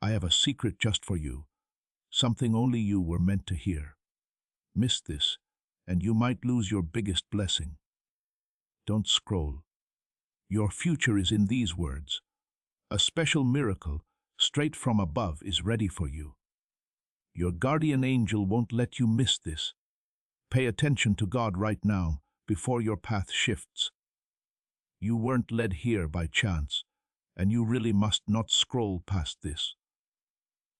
I have a secret just for you, something only you were meant to hear. Miss this, and you might lose your biggest blessing. Don't scroll. Your future is in these words. A special miracle, straight from above, is ready for you. Your guardian angel won't let you miss this. Pay attention to God right now, before your path shifts. You weren't led here by chance, and you really must not scroll past this.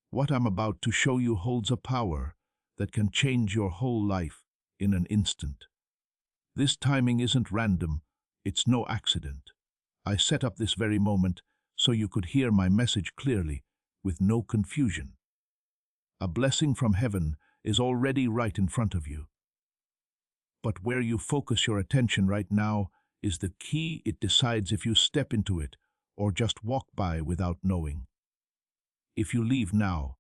What I'm about to show you holds a power that can change your whole life in an instant. This timing isn't random, it's no accident. I set up this very moment so you could hear my message clearly, with no confusion. A blessing from heaven is already right in front of you. But where you focus your attention right now is the key. It decides if you step into it or just walk by without knowing. If you leave now,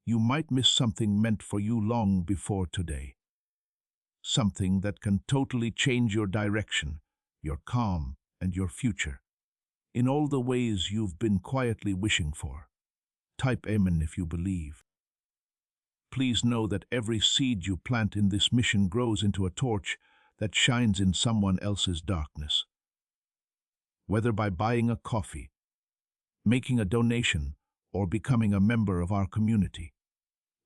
you might miss something meant for you long before today. Something that can totally change your direction, your calm, and your future, in all the ways you've been quietly wishing for. Type Amen if you believe. Please know that every seed you plant in this mission grows into a torch that shines in someone else's darkness. Whether by buying a coffee, making a donation, or becoming a member of our community,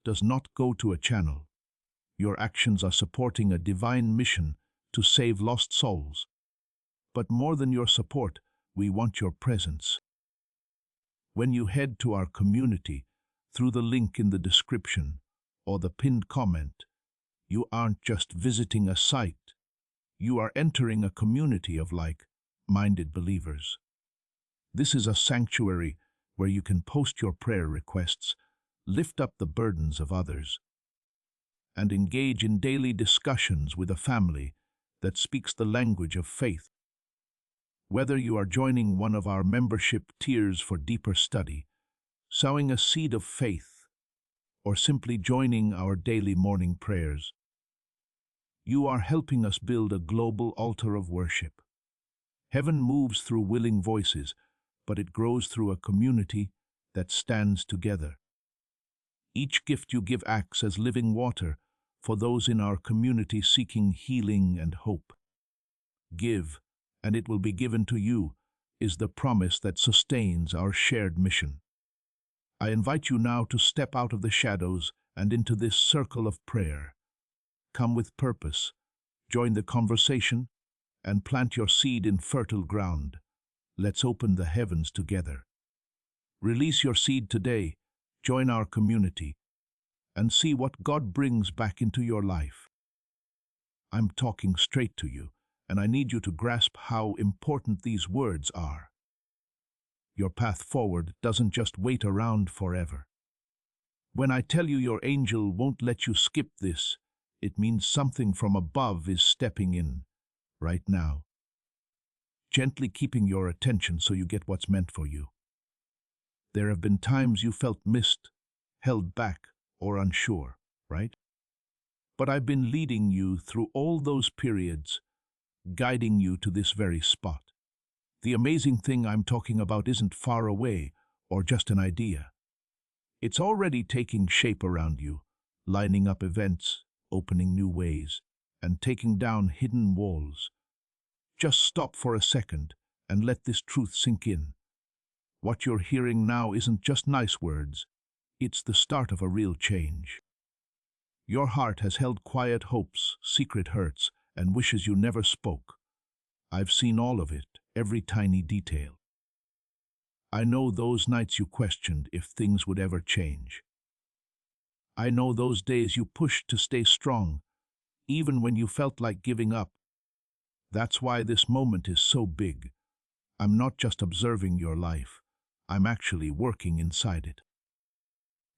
does not go to a channel. Your actions are supporting a divine mission to save lost souls. But more than your support, we want your presence. When you head to our community through the link in the description or the pinned comment, you aren't just visiting a site. You are entering a community of like-minded believers. This is a sanctuary where you can post your prayer requests, lift up the burdens of others, and engage in daily discussions with a family that speaks the language of faith. Whether you are joining one of our membership tiers for deeper study, sowing a seed of faith, or simply joining our daily morning prayers, you are helping us build a global altar of worship. Heaven moves through willing voices, but it grows through a community that stands together. Each gift you give acts as living water for those in our community seeking healing and hope. Give, and it will be given to you, is the promise that sustains our shared mission. I invite you now to step out of the shadows and into this circle of prayer. Come with purpose, join the conversation, and plant your seed in fertile ground. Let's open the heavens together. Release your seed today, join our community, and see what God brings back into your life. I'm talking straight to you, and I need you to grasp how important these words are. Your path forward doesn't just wait around forever. When I tell you your angel won't let you skip this, it means something from above is stepping in, right now, gently keeping your attention so you get what's meant for you. There have been times you felt missed, held back, or unsure, right? But I've been leading you through all those periods, guiding you to this very spot. The amazing thing I'm talking about isn't far away or just an idea. It's already taking shape around you, lining up events, opening new ways, and taking down hidden walls. Just stop for a second and let this truth sink in. What you're hearing now isn't just nice words, it's the start of a real change. Your heart has held quiet hopes, secret hurts, and wishes you never spoke. I've seen all of it, every tiny detail. I know those nights you questioned if things would ever change. I know those days you pushed to stay strong, even when you felt like giving up. That's why this moment is so big. I'm not just observing your life, I'm actually working inside it.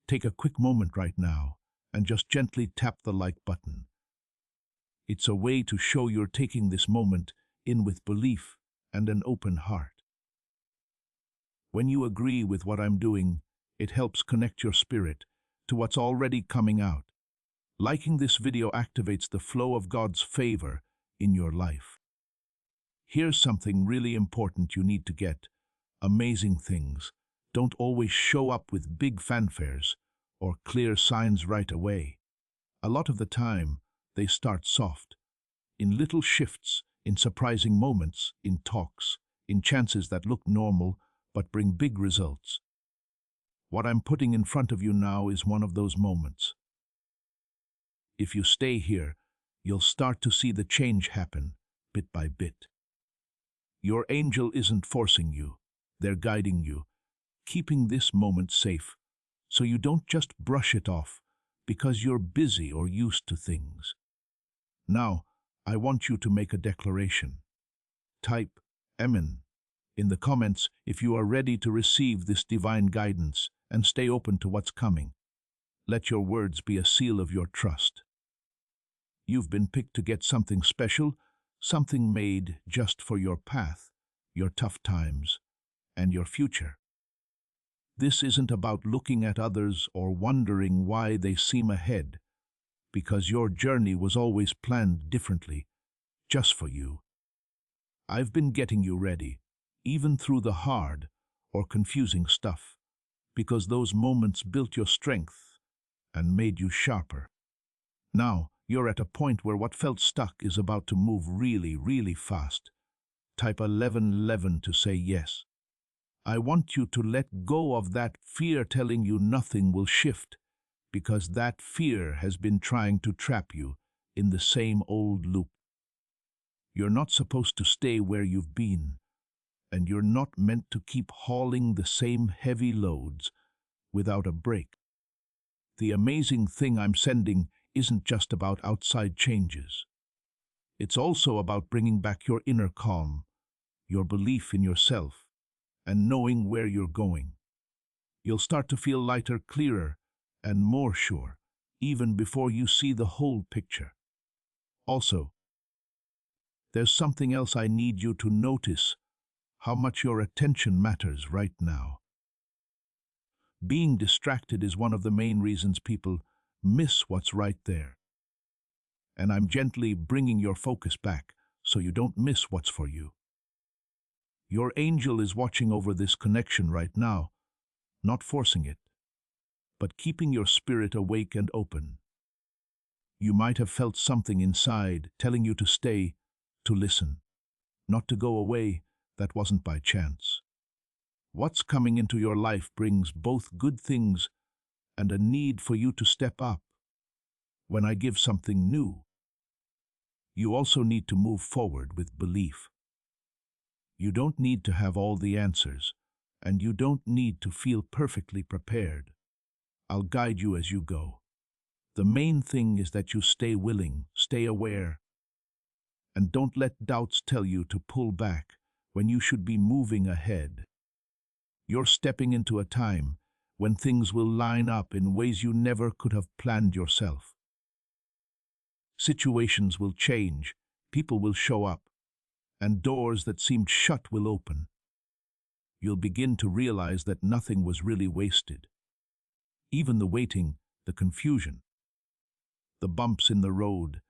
Take a quick moment right now and just gently tap the like button. It's a way to show you're taking this moment in with belief and an open heart. When you agree with what I'm doing, it helps connect your spirit to what's already coming out. Liking this video activates the flow of God's favor in your life. Here's something really important you need to get. Amazing things. don't always show up with big fanfares or clear signs right away. A lot of the time, they start soft, in little shifts, in surprising moments, in talks, in chances that look normal but bring big results. What I'm putting in front of you now is one of those moments. If you stay here, you'll start to see the change happen, bit by bit. Your angel isn't forcing you, they're guiding you, keeping this moment safe, so you don't just brush it off because you're busy or used to things. Now, I want you to make a declaration. Type Amen in the comments if you are ready to receive this divine guidance and stay open to what's coming. Let your words be a seal of your trust. You've been picked to get something special, something made just for your path, your tough times, and your future. This isn't about looking at others or wondering why they seem ahead, because your journey was always planned differently, just for you. I've been getting you ready, even through the hard or confusing stuff, because those moments built your strength and made you sharper. Now, you're at a point where what felt stuck is about to move really, really fast. Type 1111 to say yes. I want you to let go of that fear telling you nothing will shift, because that fear has been trying to trap you in the same old loop. You're not supposed to stay where you've been, and you're not meant to keep hauling the same heavy loads without a break. The amazing thing I'm sending isn't just about outside changes. It's also about bringing back your inner calm, your belief in yourself, and knowing where you're going. You'll start to feel lighter, clearer, and more sure, even before you see the whole picture. Also, there's something else I need you to notice: how much your attention matters right now. Being distracted is one of the main reasons people miss what's right there. And I'm gently bringing your focus back so you don't miss what's for you. Your angel is watching over this connection right now, not forcing it, but keeping your spirit awake and open. You might have felt something inside telling you to stay, to listen, not to go away. That wasn't by chance. What's coming into your life brings both good things and a need for you to step up. When I give something new, you also need to move forward with belief. You don't need to have all the answers, and you don't need to feel perfectly prepared. I'll guide you as you go. The main thing is that you stay willing, stay aware, and don't let doubts tell you to pull back when you should be moving ahead. You're stepping into a time when things will line up in ways you never could have planned yourself. Situations will change, people will show up, and doors that seemed shut will open. You'll begin to realize that nothing was really wasted. Even the waiting, the confusion, the bumps in the road,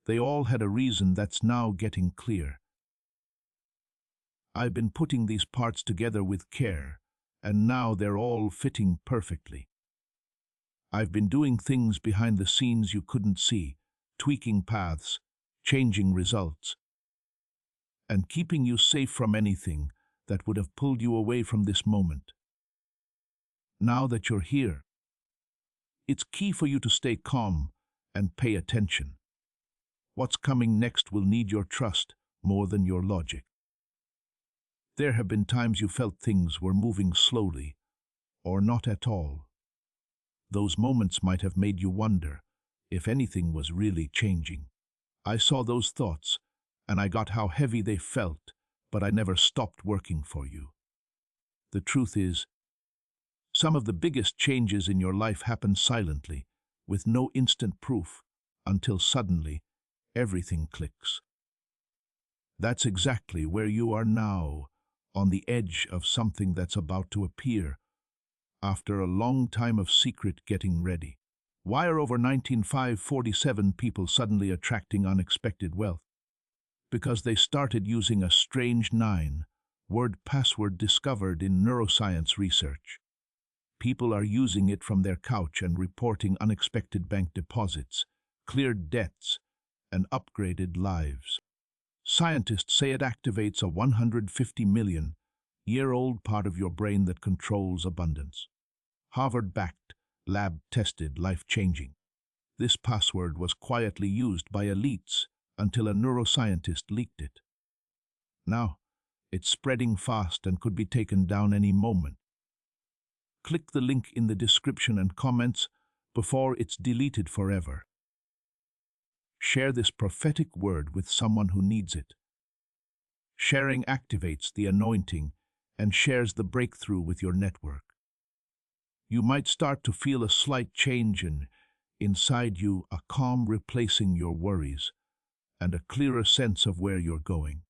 they all had a reason that's now getting clear. I've been putting these parts together with care, and now they're all fitting perfectly. I've been doing things behind the scenes you couldn't see, tweaking paths, changing results, and keeping you safe from anything that would have pulled you away from this moment. Now that you're here, it's key for you to stay calm and pay attention. What's coming next will need your trust more than your logic. There have been times you felt things were moving slowly, or not at all. Those moments might have made you wonder if anything was really changing. I saw those thoughts, and I got how heavy they felt, but I never stopped working for you. The truth is, some of the biggest changes in your life happen silently, with no instant proof, until suddenly everything clicks. That's exactly where you are now, on the edge of something that's about to appear, after a long time of secret getting ready. Why are over 19,547 people suddenly attracting unexpected wealth? Because they started using a strange 9, Word password discovered in neuroscience research. People are using it from their couch and reporting unexpected bank deposits, cleared debts, and upgraded lives. Scientists say it activates a 150 million-year-old part of your brain that controls abundance. Harvard-backed, lab-tested, life-changing. This password was quietly used by elites until a neuroscientist leaked it. Now, it's spreading fast and could be taken down any moment. Click the link in the description and comments before it's deleted forever. Share this prophetic word with someone who needs it. Sharing activates the anointing and shares the breakthrough with your network. You might start to feel a slight change inside you, a calm replacing your worries, and a clearer sense of where you're going.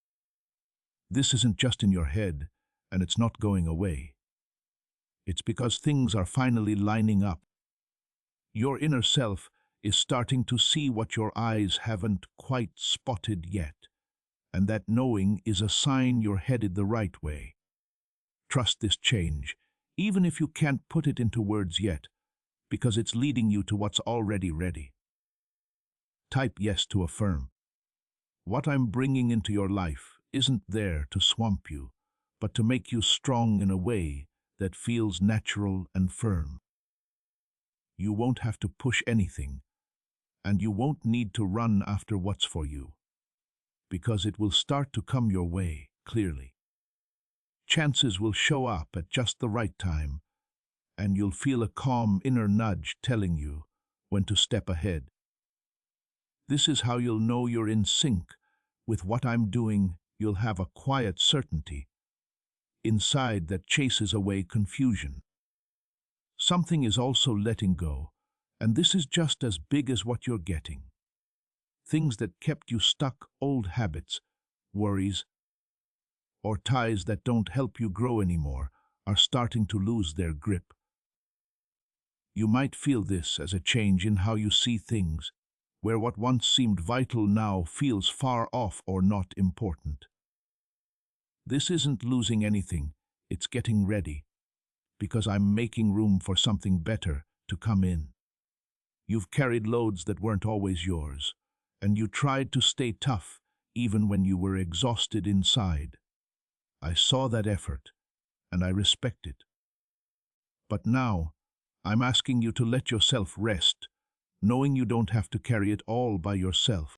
This isn't just in your head, and it's not going away. It's because things are finally lining up. Your inner self is starting to see what your eyes haven't quite spotted yet, and that knowing is a sign you're headed the right way. Trust this change, even if you can't put it into words yet, because it's leading you to what's already ready. Type yes to affirm. What I'm bringing into your life isn't there to swamp you, but to make you strong in a way that feels natural and firm. You won't have to push anything, and you won't need to run after what's for you, because it will start to come your way clearly. Chances will show up at just the right time, and you'll feel a calm inner nudge telling you when to step ahead. This is how you'll know you're in sync with what I'm doing. You'll have a quiet certainty inside that chases away confusion. Something is also letting go, and this is just as big as what you're getting. Things that kept you stuck, old habits, worries, or ties that don't help you grow anymore, are starting to lose their grip. You might feel this as a change in how you see things, where what once seemed vital now feels far off or not important. This isn't losing anything, it's getting ready, because I'm making room for something better to come in. You've carried loads that weren't always yours, and you tried to stay tough even when you were exhausted inside. I saw that effort, and I respect it. But now, I'm asking you to let yourself rest, knowing you don't have to carry it all by yourself.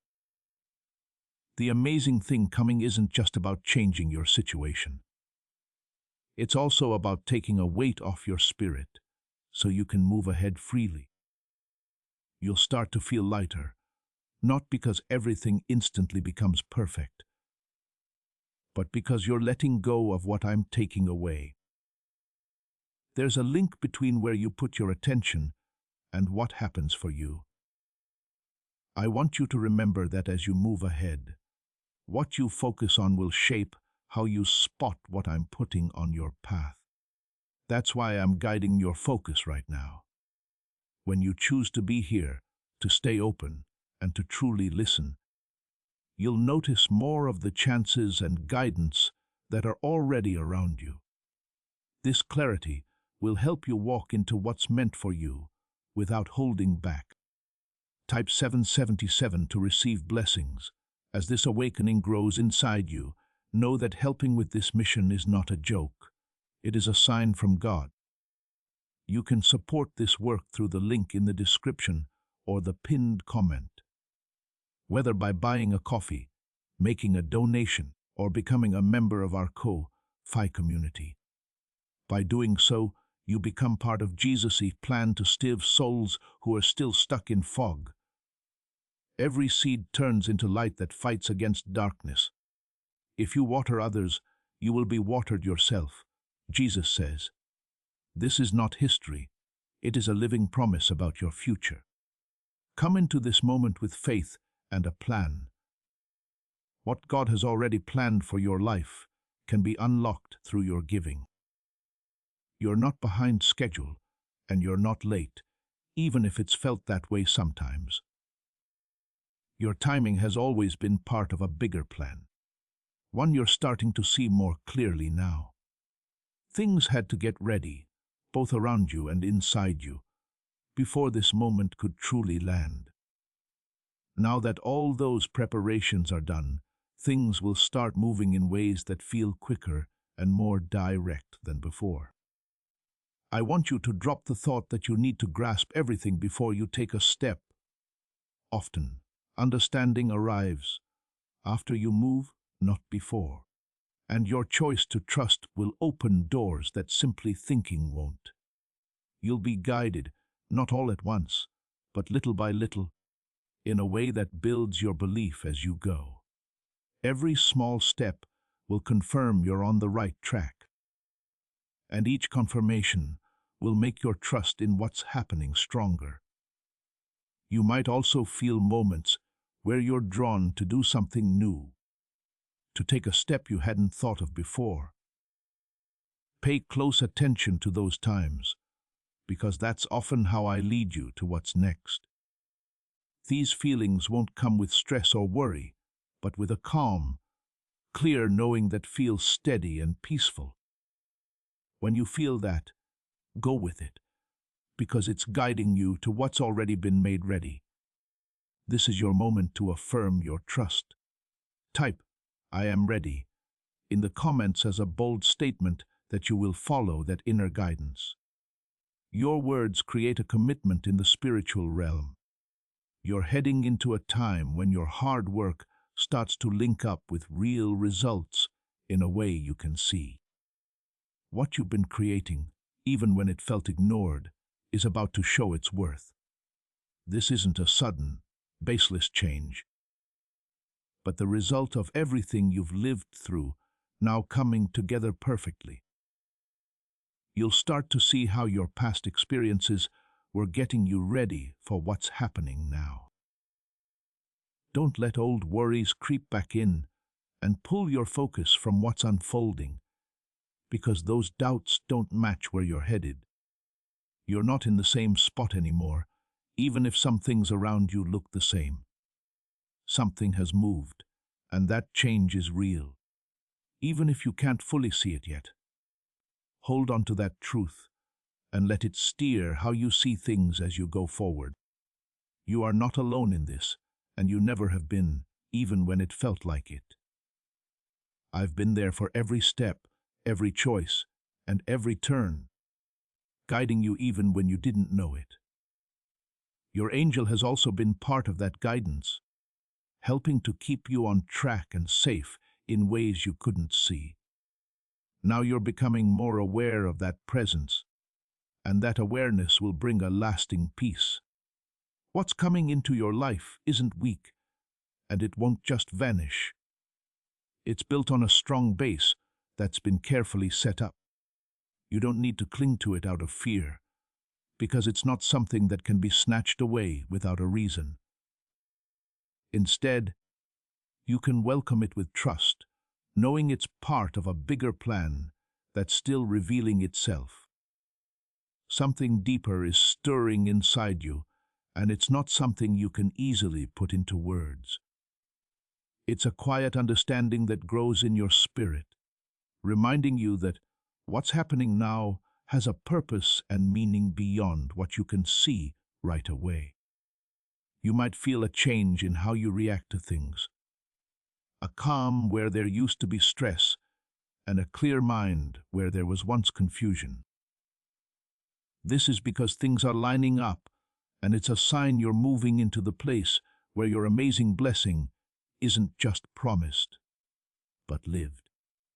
The amazing thing coming isn't just about changing your situation. It's also about taking a weight off your spirit so you can move ahead freely. You'll start to feel lighter, not because everything instantly becomes perfect, but because you're letting go of what I'm taking away. There's a link between where you put your attention and what happens for you. I want you to remember that as you move ahead, what you focus on will shape how you spot what I'm putting on your path. That's why I'm guiding your focus right now. When you choose to be here, to stay open, and to truly listen, you'll notice more of the chances and guidance that are already around you. This clarity will help you walk into what's meant for you without holding back. Type 777 to receive blessings. As this awakening grows inside you, know that helping with this mission is not a joke. It is a sign from God. You can support this work through the link in the description or the pinned comment. Whether by buying a coffee, making a donation, or becoming a member of our Ko-Fi community. By doing so, you become part of Jesus' plan to save souls who are still stuck in fog. Every seed turns into light that fights against darkness. If you water others, you will be watered yourself, Jesus says. This is not history. It is a living promise about your future. Come into this moment with faith and a plan. What God has already planned for your life can be unlocked through your giving. You're not behind schedule, and you're not late, even if it's felt that way sometimes. Your timing has always been part of a bigger plan. one you're starting to see more clearly now. Things had to get ready, both around you and inside you, before this moment could truly land. Now that all those preparations are done, things will start moving in ways that feel quicker and more direct than before. I want you to drop the thought that you need to grasp everything before you take a step. Often, understanding arrives after you move, not before. And your choice to trust will open doors that simply thinking won't. You'll be guided, not all at once, but little by little, in a way that builds your belief as you go. Every small step will confirm you're on the right track. And each confirmation will make your trust in what's happening stronger. You might also feel moments where you're drawn to do something new, to take a step you hadn't thought of before. Pay close attention to those times, because that's often how I lead you to what's next. These feelings won't come with stress or worry, but with a calm, clear knowing that feels steady and peaceful. When you feel that, go with it, because it's guiding you to what's already been made ready. This is your moment to affirm your trust. Type, "I am ready," in the comments as a bold statement that you will follow that inner guidance. Your words create a commitment in the spiritual realm. You're heading into a time when your hard work starts to link up with real results in a way you can see. What you've been creating, even when it felt ignored, is about to show its worth. This isn't a sudden, baseless change, but the result of everything you've lived through now coming together perfectly. You'll start to see how your past experiences were getting you ready for what's happening now. Don't let old worries creep back in and pull your focus from what's unfolding, because those doubts don't match where you're headed. You're not in the same spot anymore, even if some things around you look the same. Something has moved, and that change is real, even if you can't fully see it yet. Hold on to that truth and let it steer how you see things as you go forward. You are not alone in this, and you never have been, even when it felt like it. I've been there for every step, every choice, and every turn, guiding you even when you didn't know it. Your angel has also been part of that guidance, helping to keep you on track and safe in ways you couldn't see. Now you're becoming more aware of that presence, and that awareness will bring a lasting peace. What's coming into your life isn't weak, and it won't just vanish. It's built on a strong base that's been carefully set up. You don't need to cling to it out of fear, because it's not something that can be snatched away without a reason. Instead, you can welcome it with trust, knowing it's part of a bigger plan that's still revealing itself. Something deeper is stirring inside you, and it's not something you can easily put into words. It's a quiet understanding that grows in your spirit, reminding you that what's happening now has a purpose and meaning beyond what you can see right away. You might feel a change in how you react to things, a calm where there used to be stress, and a clear mind where there was once confusion. This is because things are lining up, and it's a sign you're moving into the place where your amazing blessing isn't just promised, but lived.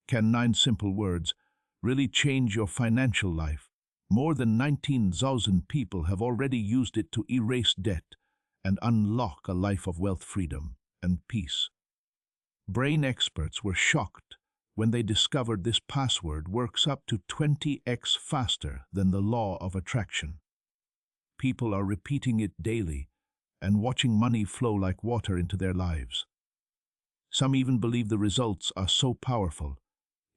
Can 9 simple words really change your financial life? More than 19,000 people have already used it to erase debt and unlock a life of wealth, freedom, and peace. Brain experts were shocked when they discovered this password works up to 20x faster than the law of attraction. People are repeating it daily and watching money flow like water into their lives. Some even believe the results are so powerful,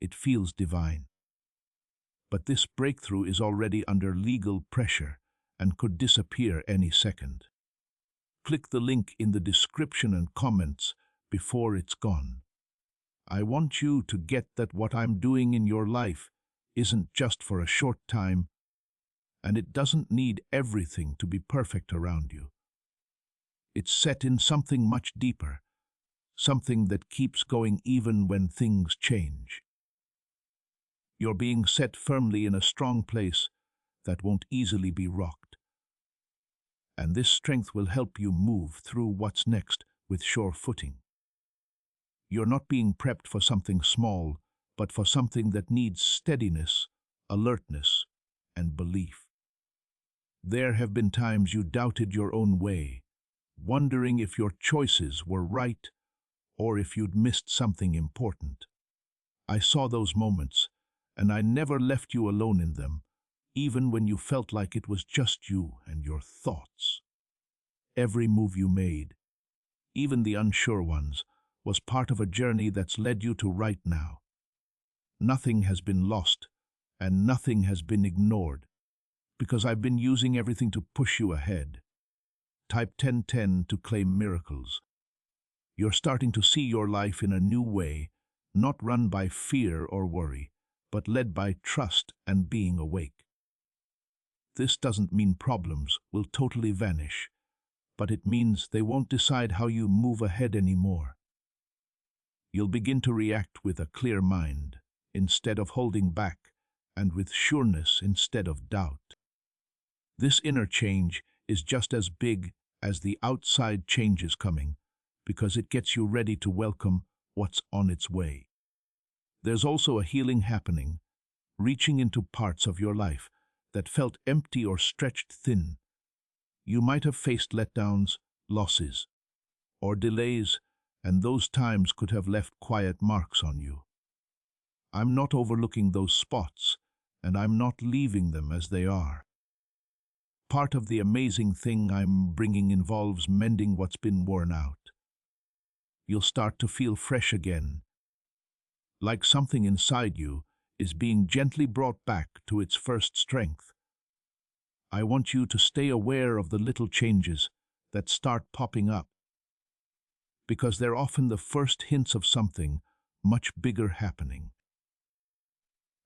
it feels divine. But this breakthrough is already under legal pressure and could disappear any second. Click the link in the description and comments before it's gone. I want you to get that what I'm doing in your life isn't just for a short time, and it doesn't need everything to be perfect around you. It's set in something much deeper, something that keeps going even when things change. You're being set firmly in a strong place that won't easily be rocked. And this strength will help you move through what's next with sure footing. You're not being prepped for something small, but for something that needs steadiness, alertness, and belief. There have been times you doubted your own way, wondering if your choices were right or if you'd missed something important. I saw those moments, and I never left you alone in them, even when you felt like it was just you and your thoughts. Every move you made, even the unsure ones, was part of a journey that's led you to right now. Nothing has been lost, and nothing has been ignored, because I've been using everything to push you ahead. Type 1010 to claim miracles. You're starting to see your life in a new way, not run by fear or worry, but led by trust and being awake. This doesn't mean problems will totally vanish, but it means they won't decide how you move ahead anymore. You'll begin to react with a clear mind, instead of holding back, and with sureness instead of doubt. This inner change is just as big as the outside changes coming, because it gets you ready to welcome what's on its way. There's also a healing happening, reaching into parts of your life that felt empty or stretched thin. You might have faced letdowns, losses, or delays, and those times could have left quiet marks on you. I'm not overlooking those spots, and I'm not leaving them as they are. Part of the amazing thing I'm bringing involves mending what's been worn out. You'll start to feel fresh again, like something inside you is being gently brought back to its first strength. I want you to stay aware of the little changes that start popping up, because they're often the first hints of something much bigger happening.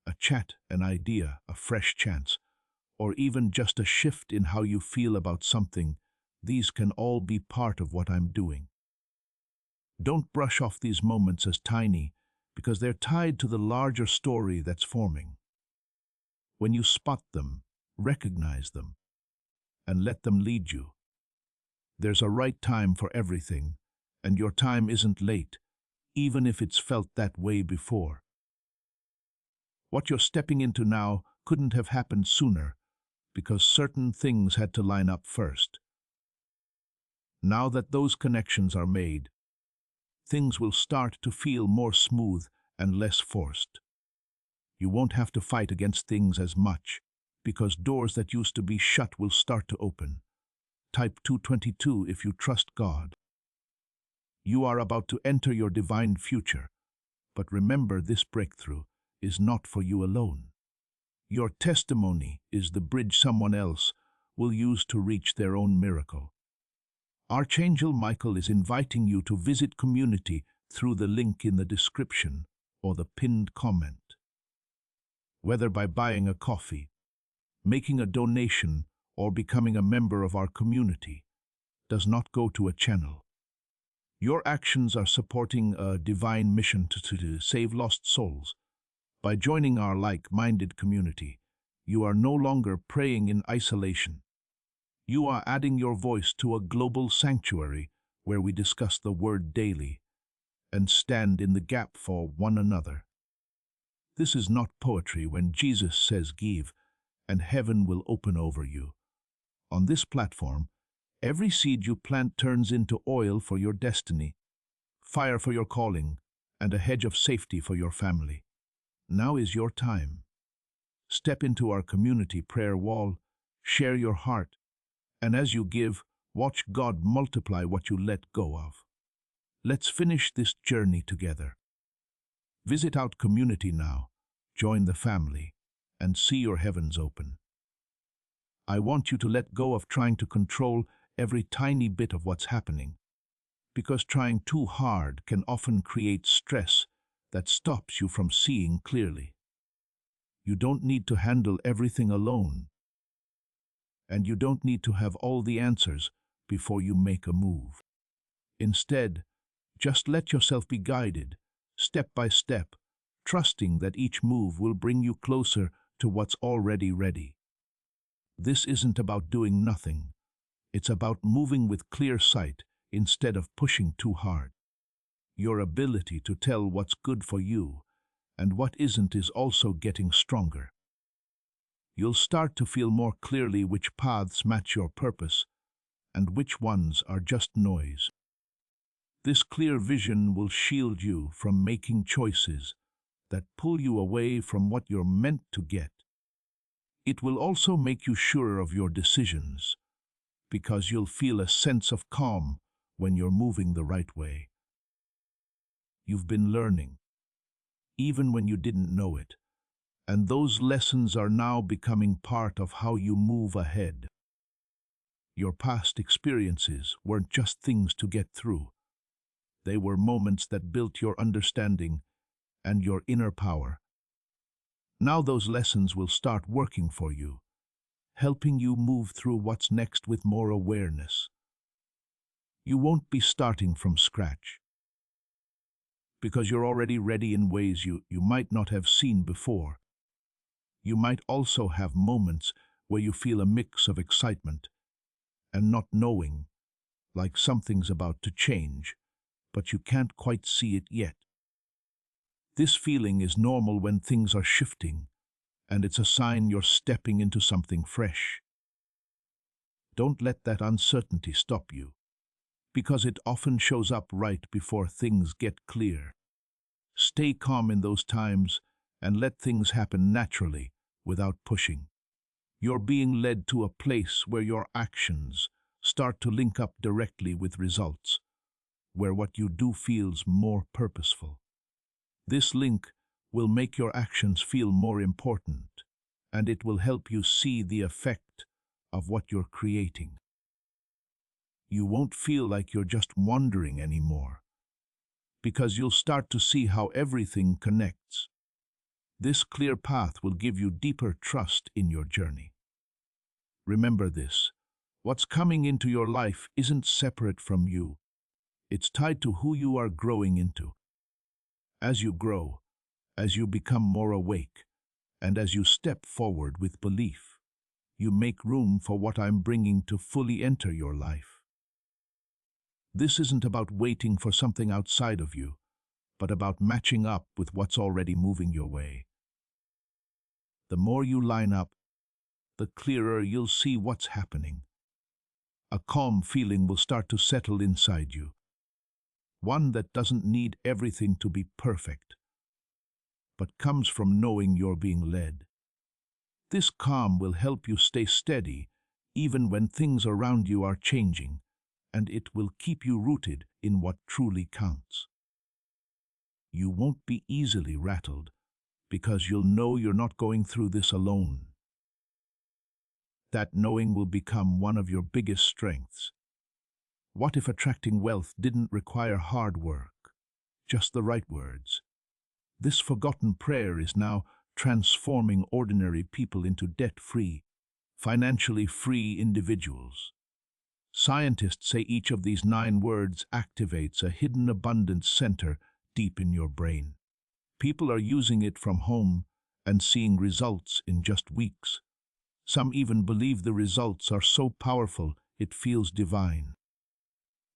A chat, an idea, a fresh chance, or even just a shift in how you feel about something, these can all be part of what I'm doing. Don't brush off these moments as tiny, because they're tied to the larger story that's forming. When you spot them, recognize them, and let them lead you. There's a right time for everything, and your time isn't late, even if it's felt that way before. What you're stepping into now couldn't have happened sooner, because certain things had to line up first. Now that those connections are made, things will start to feel more smooth and less forced. You won't have to fight against things as much, because doors that used to be shut will start to open. Type 222 if you trust God. You are about to enter your divine future, but remember, this breakthrough is not for you alone. Your testimony is the bridge someone else will use to reach their own miracle. Archangel Michael is inviting you to visit community through the link in the description or the pinned comment. Whether by buying a coffee, making a donation, or becoming a member of our community, does not go to a channel. Your actions are supporting a divine mission to save lost souls. By joining our like-minded community, you are no longer praying in isolation. You are adding your voice to a global sanctuary where we discuss the Word daily and stand in the gap for one another. This is not poetry when Jesus says give, and heaven will open over you. On this platform, every seed you plant turns into oil for your destiny, fire for your calling, and a hedge of safety for your family. Now is your time. Step into our community prayer wall, share your heart, and as you give, watch God multiply what you let go of. Let's finish this journey together. Visit our community now, join the family, and see your heavens open. I want you to let go of trying to control every tiny bit of what's happening, because trying too hard can often create stress that stops you from seeing clearly. You don't need to handle everything alone, and you don't need to have all the answers before you make a move. Instead, just let yourself be guided, step by step, trusting that each move will bring you closer to what's already ready. This isn't about doing nothing. It's about moving with clear sight instead of pushing too hard. Your ability to tell what's good for you and what isn't is also getting stronger. You'll start to feel more clearly which paths match your purpose and which ones are just noise. This clear vision will shield you from making choices that pull you away from what you're meant to get. It will also make you sure of your decisions, because you'll feel a sense of calm when you're moving the right way. You've been learning, even when you didn't know it, and those lessons are now becoming part of how you move ahead. Your past experiences weren't just things to get through. They were moments that built your understanding and your inner power. Now those lessons will start working for you, helping you move through what's next with more awareness. You won't be starting from scratch, because you're already ready in ways you might not have seen before. You might also have moments where you feel a mix of excitement and not knowing, like something's about to change, but you can't quite see it yet. This feeling is normal when things are shifting, and it's a sign you're stepping into something fresh. Don't let that uncertainty stop you, because it often shows up right before things get clear. Stay calm in those times and let things happen naturally without pushing. You're being led to a place where your actions start to link up directly with results, where what you do feels more purposeful. This link will make your actions feel more important, and it will help you see the effect of what you're creating. You won't feel like you're just wandering anymore, because you'll start to see how everything connects. This clear path will give you deeper trust in your journey. Remember this: what's coming into your life isn't separate from you. It's tied to who you are growing into. As you grow, as you become more awake, and as you step forward with belief, you make room for what I'm bringing to fully enter your life. This isn't about waiting for something outside of you, but about matching up with what's already moving your way. The more you line up, the clearer you'll see what's happening. A calm feeling will start to settle inside you, one that doesn't need everything to be perfect, but comes from knowing you're being led. This calm will help you stay steady even when things around you are changing, and it will keep you rooted in what truly counts. You won't be easily rattled, because you'll know you're not going through this alone. That knowing will become one of your biggest strengths. What if attracting wealth didn't require hard work, just the right words? This forgotten prayer is now transforming ordinary people into debt-free, financially free individuals. Scientists say each of these 9 words activates a hidden abundance center deep in your brain. People are using it from home and seeing results in just weeks. Some even believe the results are so powerful it feels divine.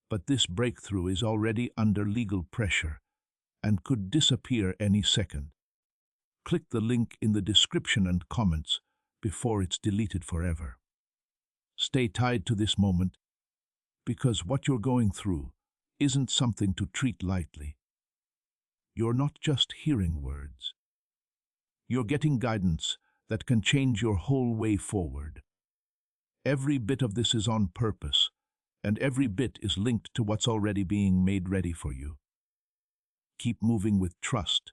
But this breakthrough is already under legal pressure and could disappear any second. Click the link in the description and comments before it's deleted forever. Stay tied to this moment, because what you're going through isn't something to treat lightly. You're not just hearing words. You're getting guidance that can change your whole way forward. Every bit of this is on purpose, and every bit is linked to what's already being made ready for you. Keep moving with trust,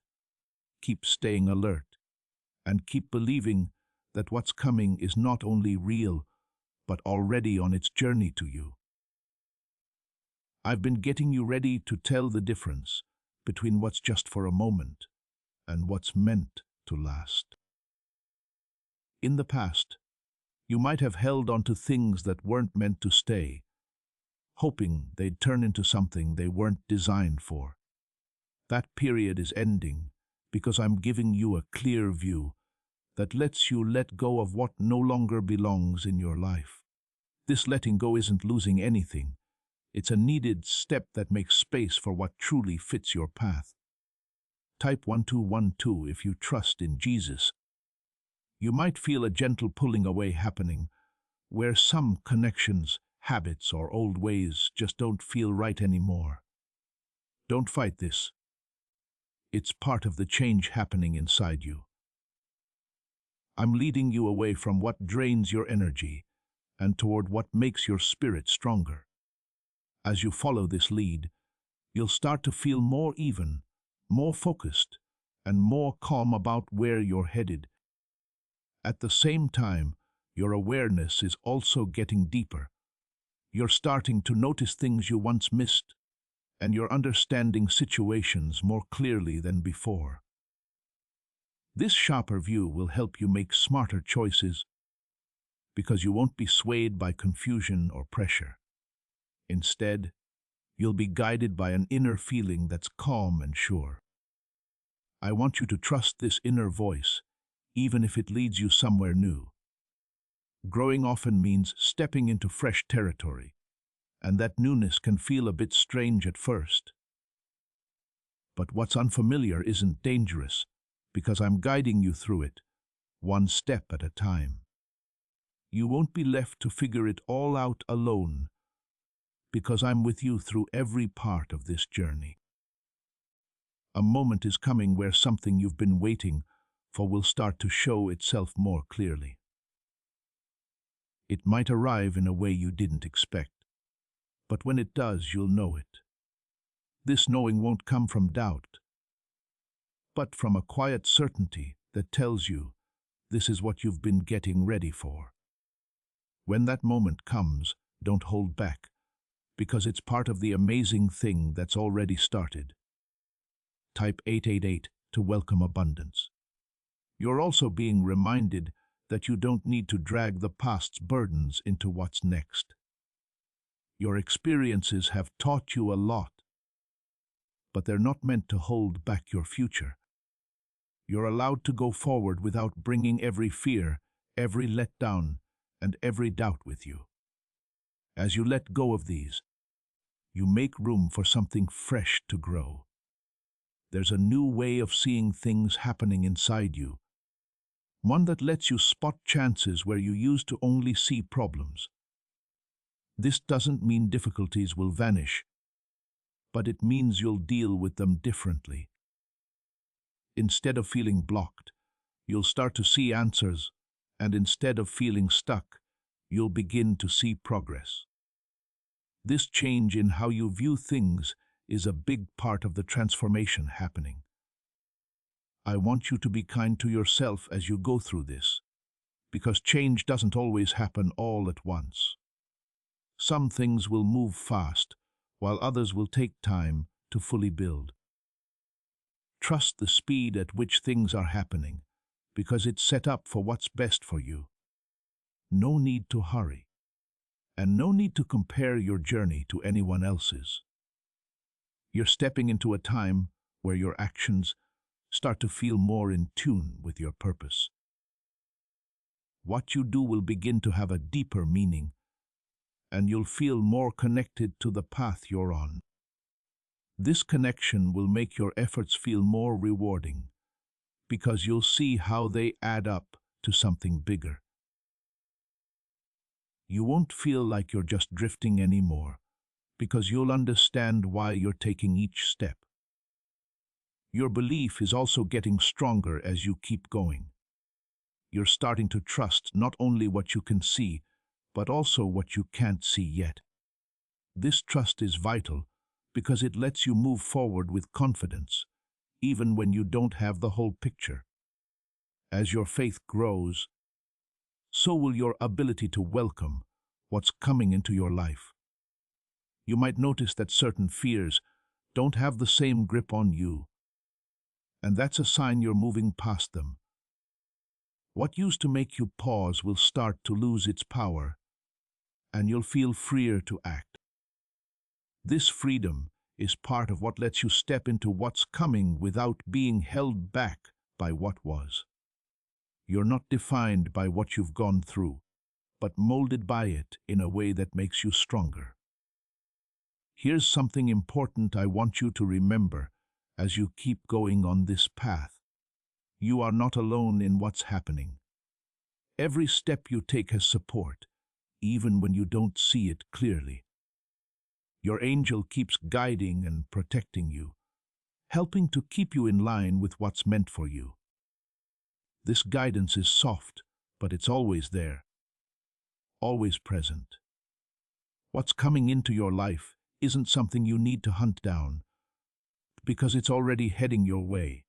keep staying alert, and keep believing that what's coming is not only real, but already on its journey to you. I've been getting you ready to tell the difference, between what's just for a moment and what's meant to last. In the past, you might have held on to things that weren't meant to stay, hoping they'd turn into something they weren't designed for. That period is ending because I'm giving you a clear view that lets you let go of what no longer belongs in your life. This letting go isn't losing anything. It's a needed step that makes space for what truly fits your path. Type 1212 if you trust in Jesus. You might feel a gentle pulling away happening, where some connections, habits, or old ways just don't feel right anymore. Don't fight this. It's part of the change happening inside you. I'm leading you away from what drains your energy and toward what makes your spirit stronger. As you follow this lead, you'll start to feel more even, more focused, and more calm about where you're headed. At the same time, your awareness is also getting deeper. You're starting to notice things you once missed, and you're understanding situations more clearly than before. This sharper view will help you make smarter choices because you won't be swayed by confusion or pressure. Instead, you'll be guided by an inner feeling that's calm and sure. I want you to trust this inner voice, even if it leads you somewhere new. Growing often means stepping into fresh territory, and that newness can feel a bit strange at first. But what's unfamiliar isn't dangerous, because I'm guiding you through it, one step at a time. You won't be left to figure it all out alone, because I'm with you through every part of this journey. A moment is coming where something you've been waiting for will start to show itself more clearly. It might arrive in a way you didn't expect, but when it does, you'll know it. This knowing won't come from doubt, but from a quiet certainty that tells you this is what you've been getting ready for. When that moment comes, don't hold back, because it's part of the amazing thing that's already started. Type 888 to welcome abundance. You're also being reminded that you don't need to drag the past's burdens into what's next. Your experiences have taught you a lot, but they're not meant to hold back your future. You're allowed to go forward without bringing every fear, every letdown, and every doubt with you. As you let go of these, you make room for something fresh to grow. There's a new way of seeing things happening inside you, one that lets you spot chances where you used to only see problems. This doesn't mean difficulties will vanish, but it means you'll deal with them differently. Instead of feeling blocked, you'll start to see answers, and instead of feeling stuck, you'll begin to see progress. This change in how you view things is a big part of the transformation happening. I want you to be kind to yourself as you go through this, because change doesn't always happen all at once. Some things will move fast, while others will take time to fully build. Trust the speed at which things are happening, because it's set up for what's best for you. No need to hurry, and no need to compare your journey to anyone else's. You're stepping into a time where your actions start to feel more in tune with your purpose. What you do will begin to have a deeper meaning, and you'll feel more connected to the path you're on. This connection will make your efforts feel more rewarding, because you'll see how they add up to something bigger. You won't feel like you're just drifting anymore, because you'll understand why you're taking each step. Your belief is also getting stronger as you keep going. You're starting to trust not only what you can see, but also what you can't see yet. This trust is vital because it lets you move forward with confidence, even when you don't have the whole picture. As your faith grows, so will your ability to welcome what's coming into your life. You might notice that certain fears, don't have the same grip on you, and that's a sign you're moving past them. What used to make you pause will start to lose its power, and you'll feel freer to act. This freedom is part of what lets you step into what's coming without being held back by what was. You're not defined by what you've gone through, but molded by it in a way that makes you stronger. Here's something important I want you to remember as you keep going on this path. You are not alone in what's happening. Every step you take has support, even when you don't see it clearly. Your angel keeps guiding and protecting you, helping to keep you in line with what's meant for you. This guidance is soft, but it's always there, always present. What's coming into your life isn't something you need to hunt down, because it's already heading your way.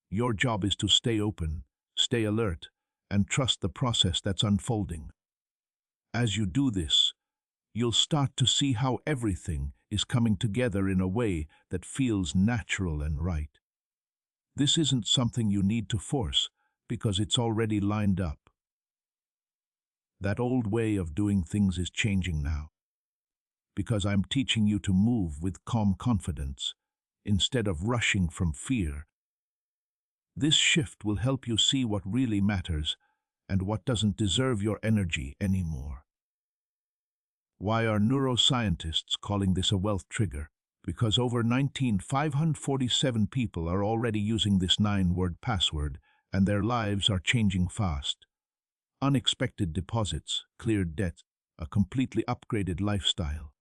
Your job is to stay open, stay alert, and trust the process that's unfolding. As you do this, you'll start to see how everything is coming together in a way that feels natural and right. This isn't something you need to force, because it's already lined up. That old way of doing things is changing now, because I'm teaching you to move with calm confidence, instead of rushing from fear. This shift will help you see what really matters and what doesn't deserve your energy anymore. Why are neuroscientists calling this a wealth trigger? Because over 19,547 people are already using this 9-word password, and their lives are changing fast. Unexpected deposits, cleared debt, a completely upgraded lifestyle.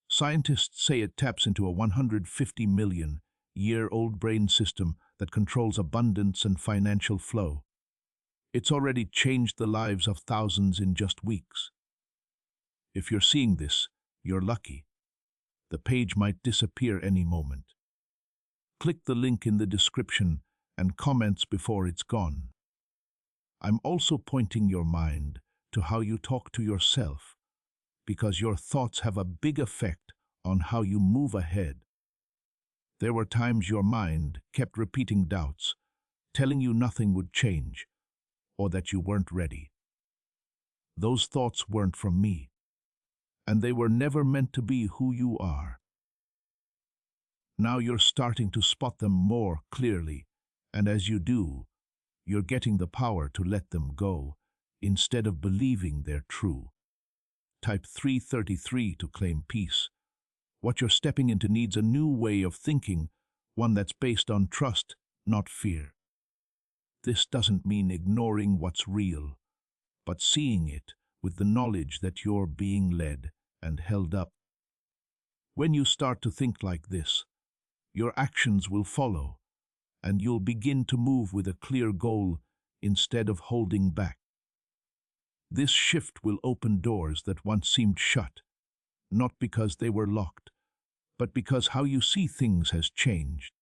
Scientists say it taps into a 150 million-year-old brain system that controls abundance and financial flow. It's already changed the lives of thousands in just weeks. If you're seeing this, you're lucky. The page might disappear any moment. Click the link in the description and comments before it's gone. I'm also pointing your mind to how you talk to yourself, because your thoughts have a big effect on how you move ahead. There were times your mind kept repeating doubts, telling you nothing would change, or that you weren't ready. Those thoughts weren't from me, and they were never meant to be who you are. Now you're starting to spot them more clearly, and as you do, you're getting the power to let them go, instead of believing they're true. Type 333 to claim peace. What you're stepping into needs a new way of thinking, one that's based on trust, not fear. This doesn't mean ignoring what's real, but seeing it with the knowledge that you're being led and held up. When you start to think like this, your actions will follow, and you'll begin to move with a clear goal instead of holding back. This shift will open doors that once seemed shut, not because they were locked, but because how you see things has changed.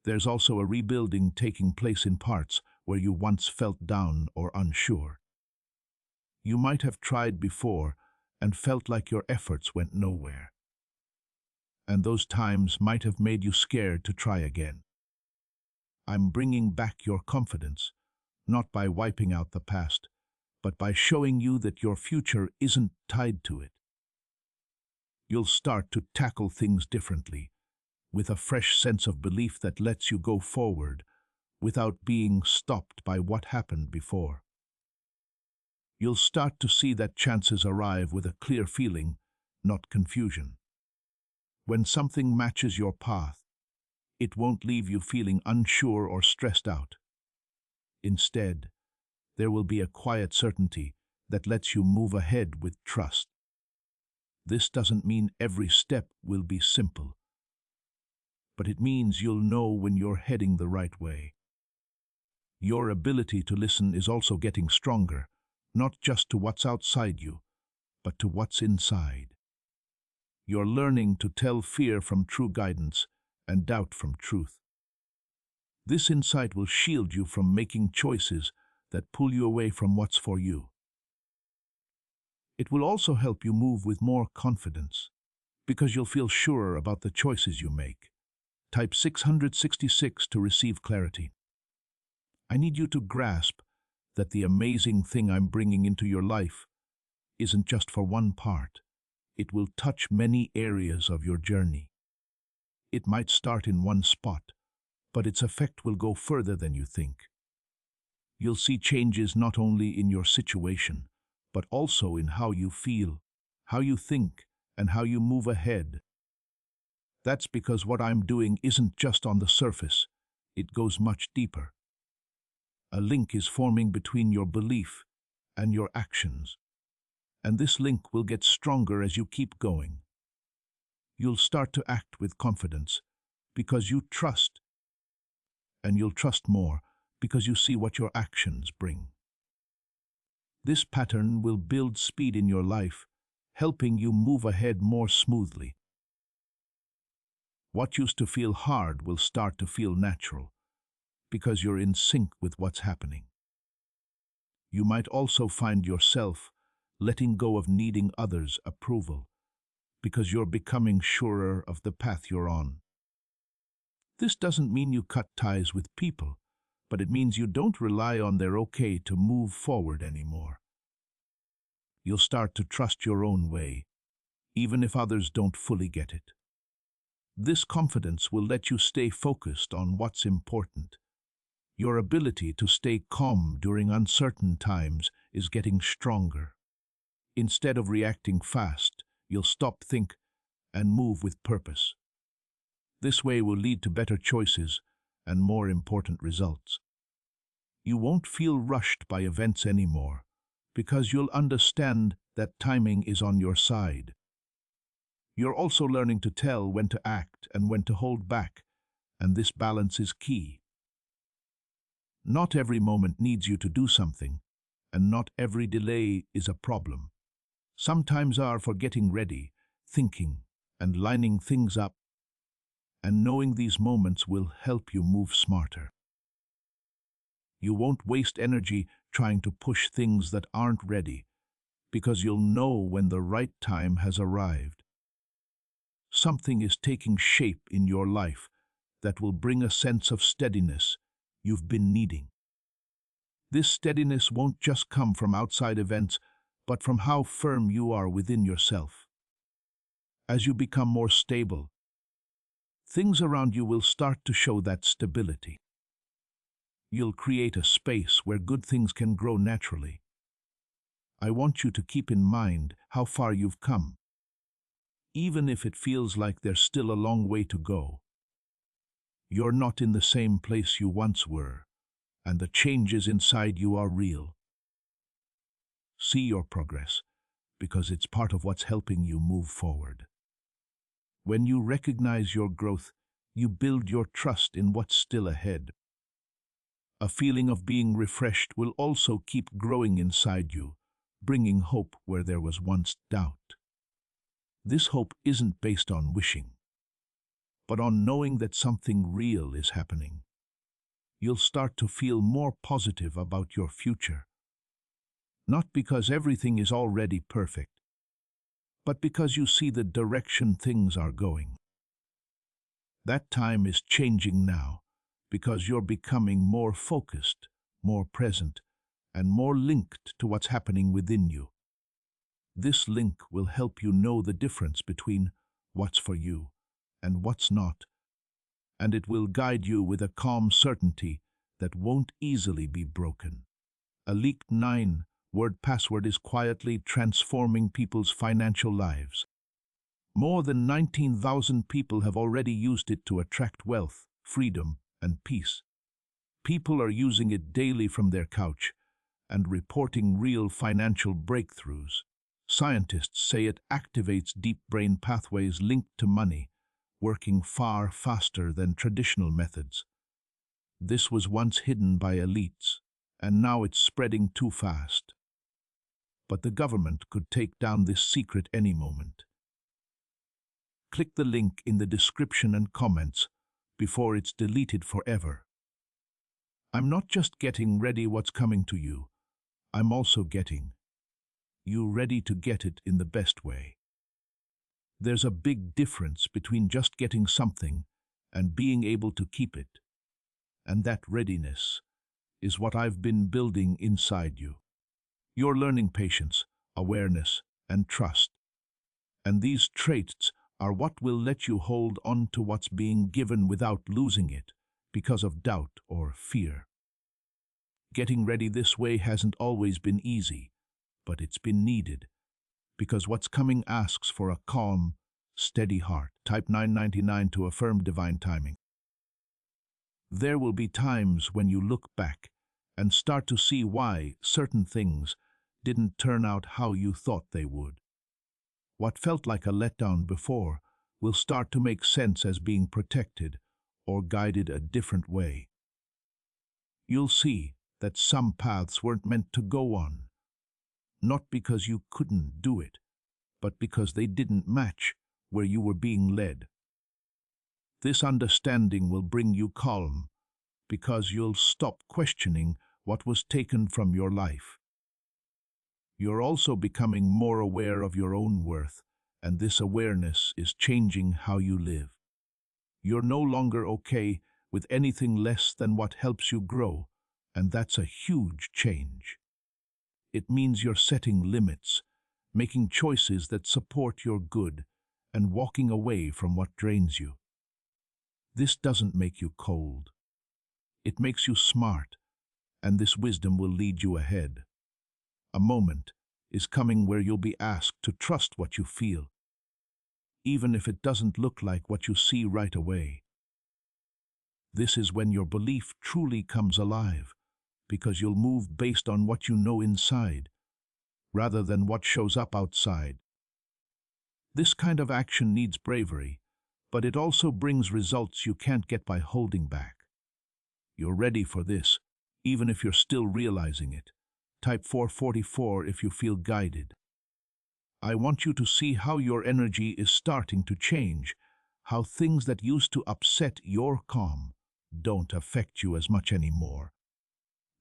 There's also a rebuilding taking place in parts where you once felt down or unsure. You might have tried before and felt like your efforts went nowhere. And those times might have made you scared to try again. I'm bringing back your confidence, not by wiping out the past, but by showing you that your future isn't tied to it. You'll start to tackle things differently, with a fresh sense of belief that lets you go forward without being stopped by what happened before. You'll start to see that chances arrive with a clear feeling, not confusion. When something matches your path, it won't leave you feeling unsure or stressed out. Instead, there will be a quiet certainty that lets you move ahead with trust. This doesn't mean every step will be simple, but it means you'll know when you're heading the right way. Your ability to listen is also getting stronger, not just to what's outside you, but to what's inside. You're learning to tell fear from true guidance and doubt from truth. This insight will shield you from making choices that pull you away from what's for you. It will also help you move with more confidence. because you'll feel surer about the choices you make. Type 666 to receive clarity. I need you to grasp that the amazing thing I'm bringing into your life isn't just for one part. It will touch many areas of your journey. It might start in one spot, but its effect will go further than you think. You'll see changes not only in your situation, but also in how you feel, how you think, and how you move ahead. That's because what I'm doing isn't just on the surface, it goes much deeper. A link is forming between your belief and your actions, and this link will get stronger as you keep going. You'll start to act with confidence because you trust, and you'll trust more because you see what your actions bring. This pattern will build speed in your life, helping you move ahead more smoothly. What used to feel hard will start to feel natural because you're in sync with what's happening. You might also find yourself letting go of needing others' approval because you're becoming surer of the path you're on. This doesn't mean you cut ties with people, but it means you don't rely on their okay to move forward anymore. You'll start to trust your own way, even if others don't fully get it. This confidence will let you stay focused on what's important. Your ability to stay calm during uncertain times is getting stronger. Instead of reacting fast, you'll stop, think, and move with purpose. This way will lead to better choices and more important results. You won't feel rushed by events anymore because you'll understand that timing is on your side. You're also learning to tell when to act and when to hold back, and this balance is key. Not every moment needs you to do something, and not every delay is a problem. Sometimes are for getting ready, thinking, and lining things up, and knowing these moments will help you move smarter. You won't waste energy trying to push things that aren't ready, because you'll know when the right time has arrived. Something is taking shape in your life that will bring a sense of steadiness you've been needing. This steadiness won't just come from outside events, but from how firm you are within yourself. As you become more stable, things around you will start to show that stability. You'll create a space where good things can grow naturally. I want you to keep in mind how far you've come, even if it feels like there's still a long way to go. You're not in the same place you once were, and the changes inside you are real. See your progress, because it's part of what's helping you move forward. When you recognize your growth, you build your trust in what's still ahead. A feeling of being refreshed will also keep growing inside you, bringing hope where there was once doubt. This hope isn't based on wishing, but on knowing that something real is happening. You'll start to feel more positive about your future, not because everything is already perfect, but because you see the direction things are going. That time is changing now, because you're becoming more focused, more present, and more linked to what's happening within you. This link will help you know the difference between what's for you and what's not, and it will guide you with a calm certainty that won't easily be broken. A leaked 9-word password is quietly transforming people's financial lives. More than 19,000 people have already used it to attract wealth, freedom, and peace. People are using it daily from their couch and reporting real financial breakthroughs. Scientists say it activates deep brain pathways linked to money, working far faster than traditional methods. This was once hidden by elites, and now it's spreading too fast. But the government could take down this secret any moment. Click the link in the description and comments before it's deleted forever. I'm not just getting ready what's coming to you, I'm also getting you ready to get it in the best way. There's a big difference between just getting something and being able to keep it. And that readiness is what I've been building inside you. You're learning patience, awareness, and trust. And these traits are what will let you hold on to what's being given without losing it because of doubt or fear. Getting ready this way hasn't always been easy, but it's been needed because what's coming asks for a calm, steady heart. Type 999 to affirm divine timing. There will be times when you look back and start to see why certain things didn't turn out how you thought they would. What felt like a letdown before will start to make sense as being protected or guided a different way. You'll see that some paths weren't meant to go on, not because you couldn't do it, but because they didn't match where you were being led. This understanding will bring you calm because you'll stop questioning what was taken from your life. You're also becoming more aware of your own worth, and this awareness is changing how you live. You're no longer okay with anything less than what helps you grow, and that's a huge change. It means you're setting limits, making choices that support your good, and walking away from what drains you. This doesn't make you cold. It makes you smart, and this wisdom will lead you ahead. A moment is coming where you'll be asked to trust what you feel, even if it doesn't look like what you see right away. This is when your belief truly comes alive, because you'll move based on what you know inside, rather than what shows up outside. This kind of action needs bravery, but it also brings results you can't get by holding back. You're ready for this, even if you're still realizing it. Type 444 if you feel guided. I want you to see how your energy is starting to change, how things that used to upset your calm don't affect you as much anymore.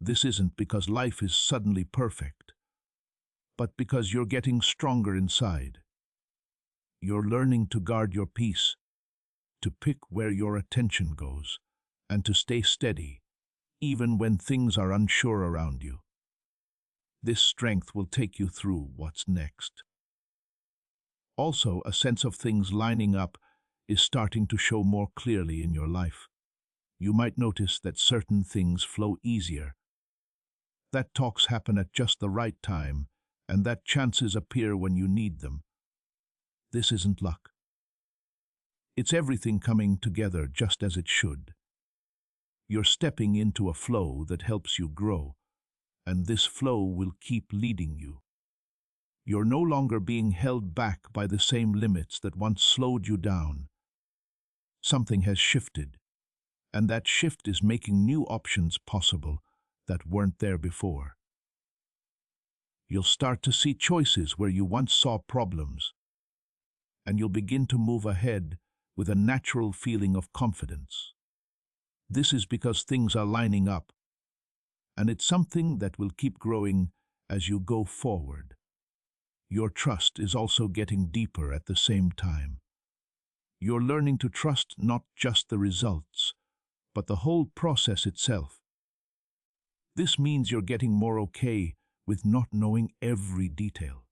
This isn't because life is suddenly perfect, but because you're getting stronger inside. You're learning to guard your peace, to pick where your attention goes, and to stay steady, even when things are unsure around you. This strength will take you through what's next. Also, a sense of things lining up is starting to show more clearly in your life. You might notice that certain things flow easier, that talks happen at just the right time, and that chances appear when you need them. This isn't luck. It's everything coming together just as it should. You're stepping into a flow that helps you grow, and this flow will keep leading you. You're no longer being held back by the same limits that once slowed you down. Something has shifted, and that shift is making new options possible that weren't there before. You'll start to see choices where you once saw problems, and you'll begin to move ahead with a natural feeling of confidence. This is because things are lining up, and it's something that will keep growing as you go forward. Your trust is also getting deeper at the same time. You're learning to trust not just the results, but the whole process itself. This means you're getting more okay with not knowing every detail,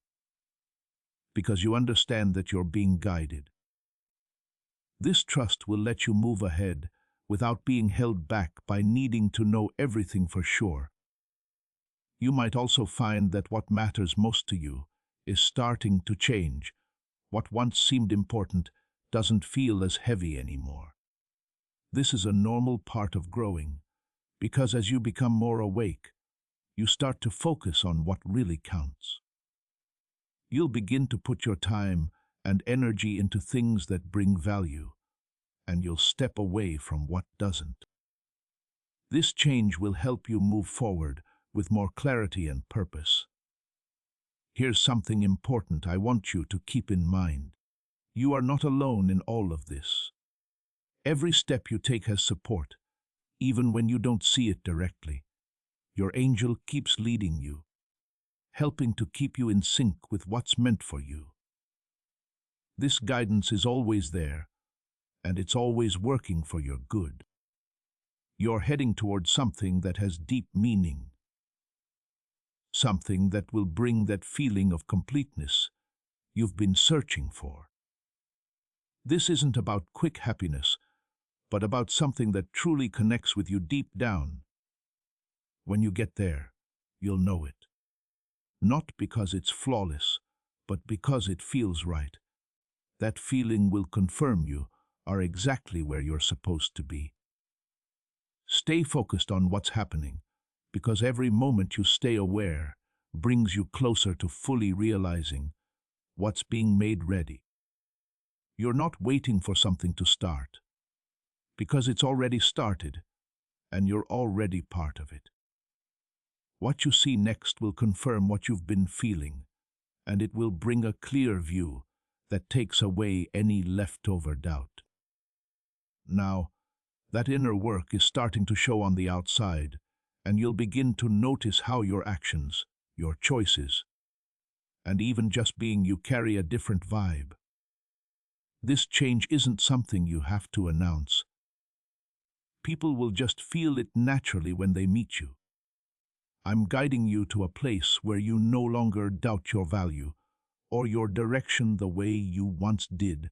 because you understand that you're being guided. This trust will let you move ahead without being held back by needing to know everything for sure. You might also find that what matters most to you is starting to change. What once seemed important doesn't feel as heavy anymore. This is a normal part of growing, because as you become more awake, you start to focus on what really counts. You'll begin to put your time and energy into things that bring value, and you'll step away from what doesn't. This change will help you move forward with more clarity and purpose. Here's something important I want you to keep in mind. You are not alone in all of this. Every step you take has support, even when you don't see it directly. Your angel keeps leading you, helping to keep you in sync with what's meant for you. This guidance is always there, and it's always working for your good. You're heading towards something that has deep meaning, something that will bring that feeling of completeness you've been searching for. This isn't about quick happiness, but about something that truly connects with you deep down. When you get there, you'll know it. Not because it's flawless, but because it feels right. That feeling will confirm you are exactly where you're supposed to be. Stay focused on what's happening, because every moment you stay aware brings you closer to fully realizing what's being made ready. You're not waiting for something to start, because it's already started, and you're already part of it. What you see next will confirm what you've been feeling, and it will bring a clear view that takes away any leftover doubt. Now, that inner work is starting to show on the outside, and you'll begin to notice how your actions, your choices, and even just being you carry a different vibe. This change isn't something you have to announce. People will just feel it naturally when they meet you. I'm guiding you to a place where you no longer doubt your value or your direction the way you once did.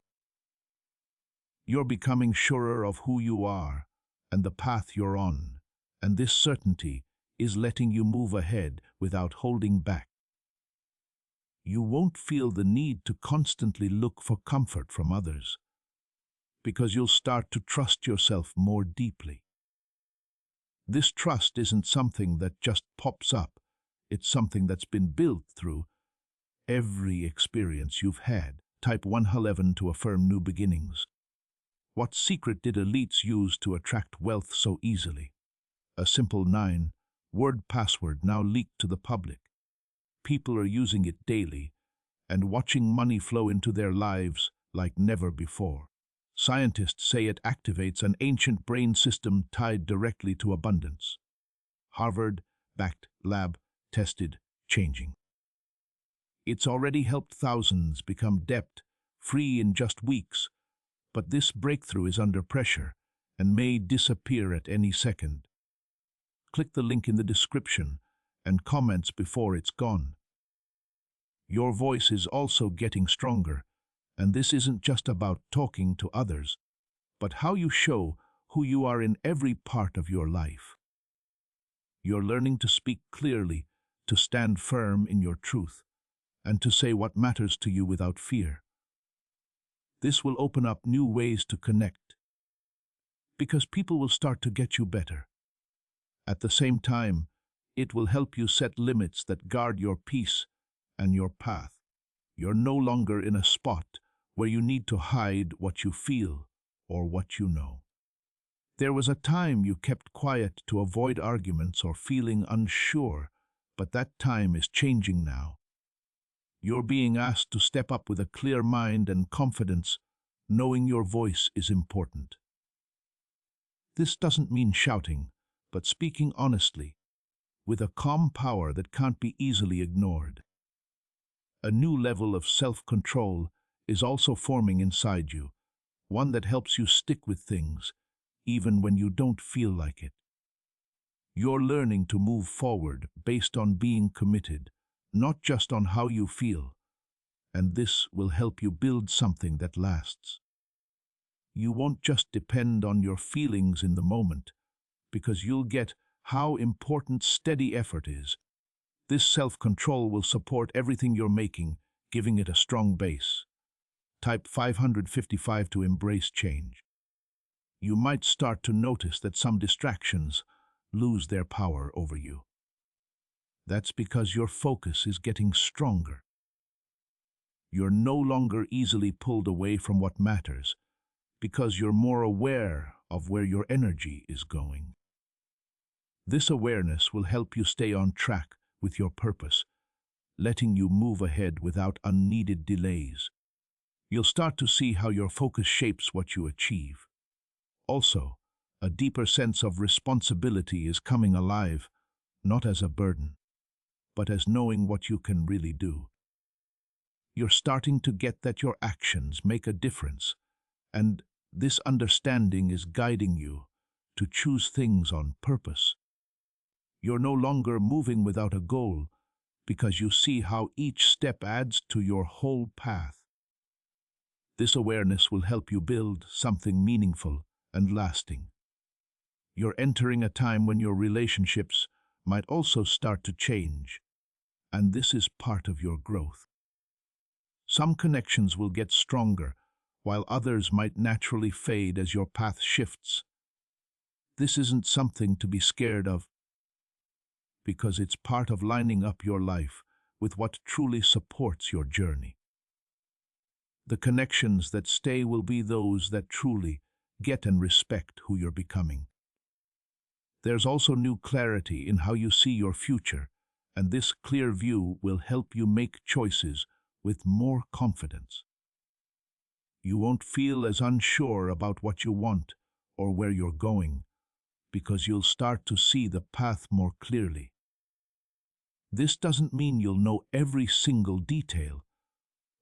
You're becoming surer of who you are and the path you're on, and this certainty is letting you move ahead without holding back. You won't feel the need to constantly look for comfort from others, because you'll start to trust yourself more deeply. This trust isn't something that just pops up, it's something that's been built through every experience you've had. Type 111 to affirm new beginnings. What secret did elites use to attract wealth so easily? A simple 9-word password now leaked to the public. People are using it daily and watching money flow into their lives like never before. Scientists say it activates an ancient brain system tied directly to abundance. Harvard-backed lab tested changing. It's already helped thousands become debt-free in just weeks, but this breakthrough is under pressure and may disappear at any second. Click the link in the description and comments before it's gone. Your voice is also getting stronger, and this isn't just about talking to others, but how you show who you are in every part of your life. You're learning to speak clearly, to stand firm in your truth, and to say what matters to you without fear. This will open up new ways to connect, because people will start to get you better. At the same time, it will help you set limits that guard your peace and your path. You're no longer in a spot where you need to hide what you feel or what you know. There was a time you kept quiet to avoid arguments or feeling unsure, but that time is changing now. You're being asked to step up with a clear mind and confidence, knowing your voice is important. This doesn't mean shouting, but speaking honestly, with a calm power that can't be easily ignored. A new level of self-control is also forming inside you, one that helps you stick with things, even when you don't feel like it. You're learning to move forward based on being committed, not just on how you feel, and this will help you build something that lasts. You won't just depend on your feelings in the moment, because you'll get how important steady effort is. This self-control will support everything you're making, giving it a strong base. Type 555 to embrace change. You might start to notice that some distractions lose their power over you. That's because your focus is getting stronger. You're no longer easily pulled away from what matters, because you're more aware of where your energy is going. This awareness will help you stay on track with your purpose, letting you move ahead without unneeded delays. You'll start to see how your focus shapes what you achieve. Also, a deeper sense of responsibility is coming alive, not as a burden, but as knowing what you can really do. You're starting to get that your actions make a difference, and this understanding is guiding you to choose things on purpose. You're no longer moving without a goal because you see how each step adds to your whole path. This awareness will help you build something meaningful and lasting. You're entering a time when your relationships might also start to change, and this is part of your growth. Some connections will get stronger, while others might naturally fade as your path shifts. This isn't something to be scared of, because it's part of lining up your life with what truly supports your journey. The connections that stay will be those that truly get and respect who you're becoming. There's also new clarity in how you see your future, and this clear view will help you make choices with more confidence. You won't feel as unsure about what you want or where you're going, because you'll start to see the path more clearly. This doesn't mean you'll know every single detail,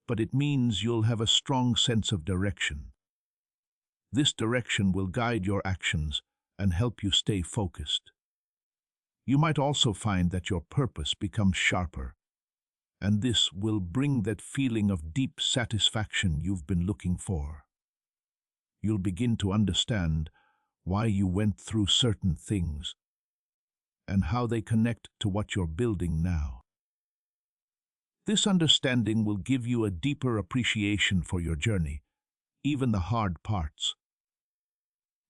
but it means you'll have a strong sense of direction. This direction will guide your actions and help you stay focused. You might also find that your purpose becomes sharper, and this will bring that feeling of deep satisfaction you've been looking for. You'll begin to understand why you went through certain things and how they connect to what you're building now. This understanding will give you a deeper appreciation for your journey, even the hard parts.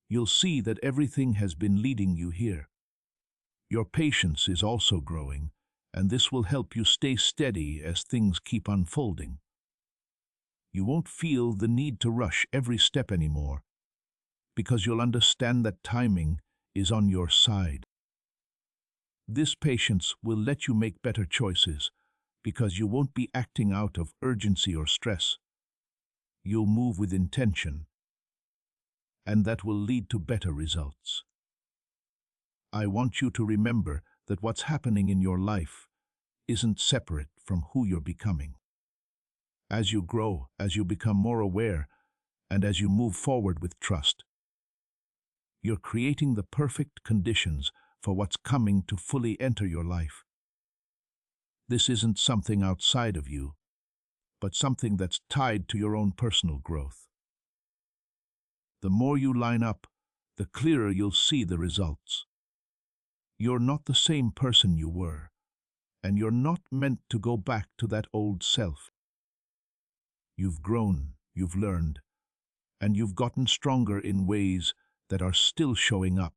You'll see that everything has been leading you here. Your patience is also growing, and this will help you stay steady as things keep unfolding. You won't feel the need to rush every step anymore, because you'll understand that timing is on your side. This patience will let you make better choices, because you won't be acting out of urgency or stress. You'll move with intention, and that will lead to better results. I want you to remember that what's happening in your life isn't separate from who you're becoming. As you grow, as you become more aware, and as you move forward with trust, you're creating the perfect conditions for what's coming to fully enter your life. This isn't something outside of you, but something that's tied to your own personal growth. The more you line up, the clearer you'll see the results. You're not the same person you were, and you're not meant to go back to that old self. You've grown, you've learned, and you've gotten stronger in ways that are still showing up.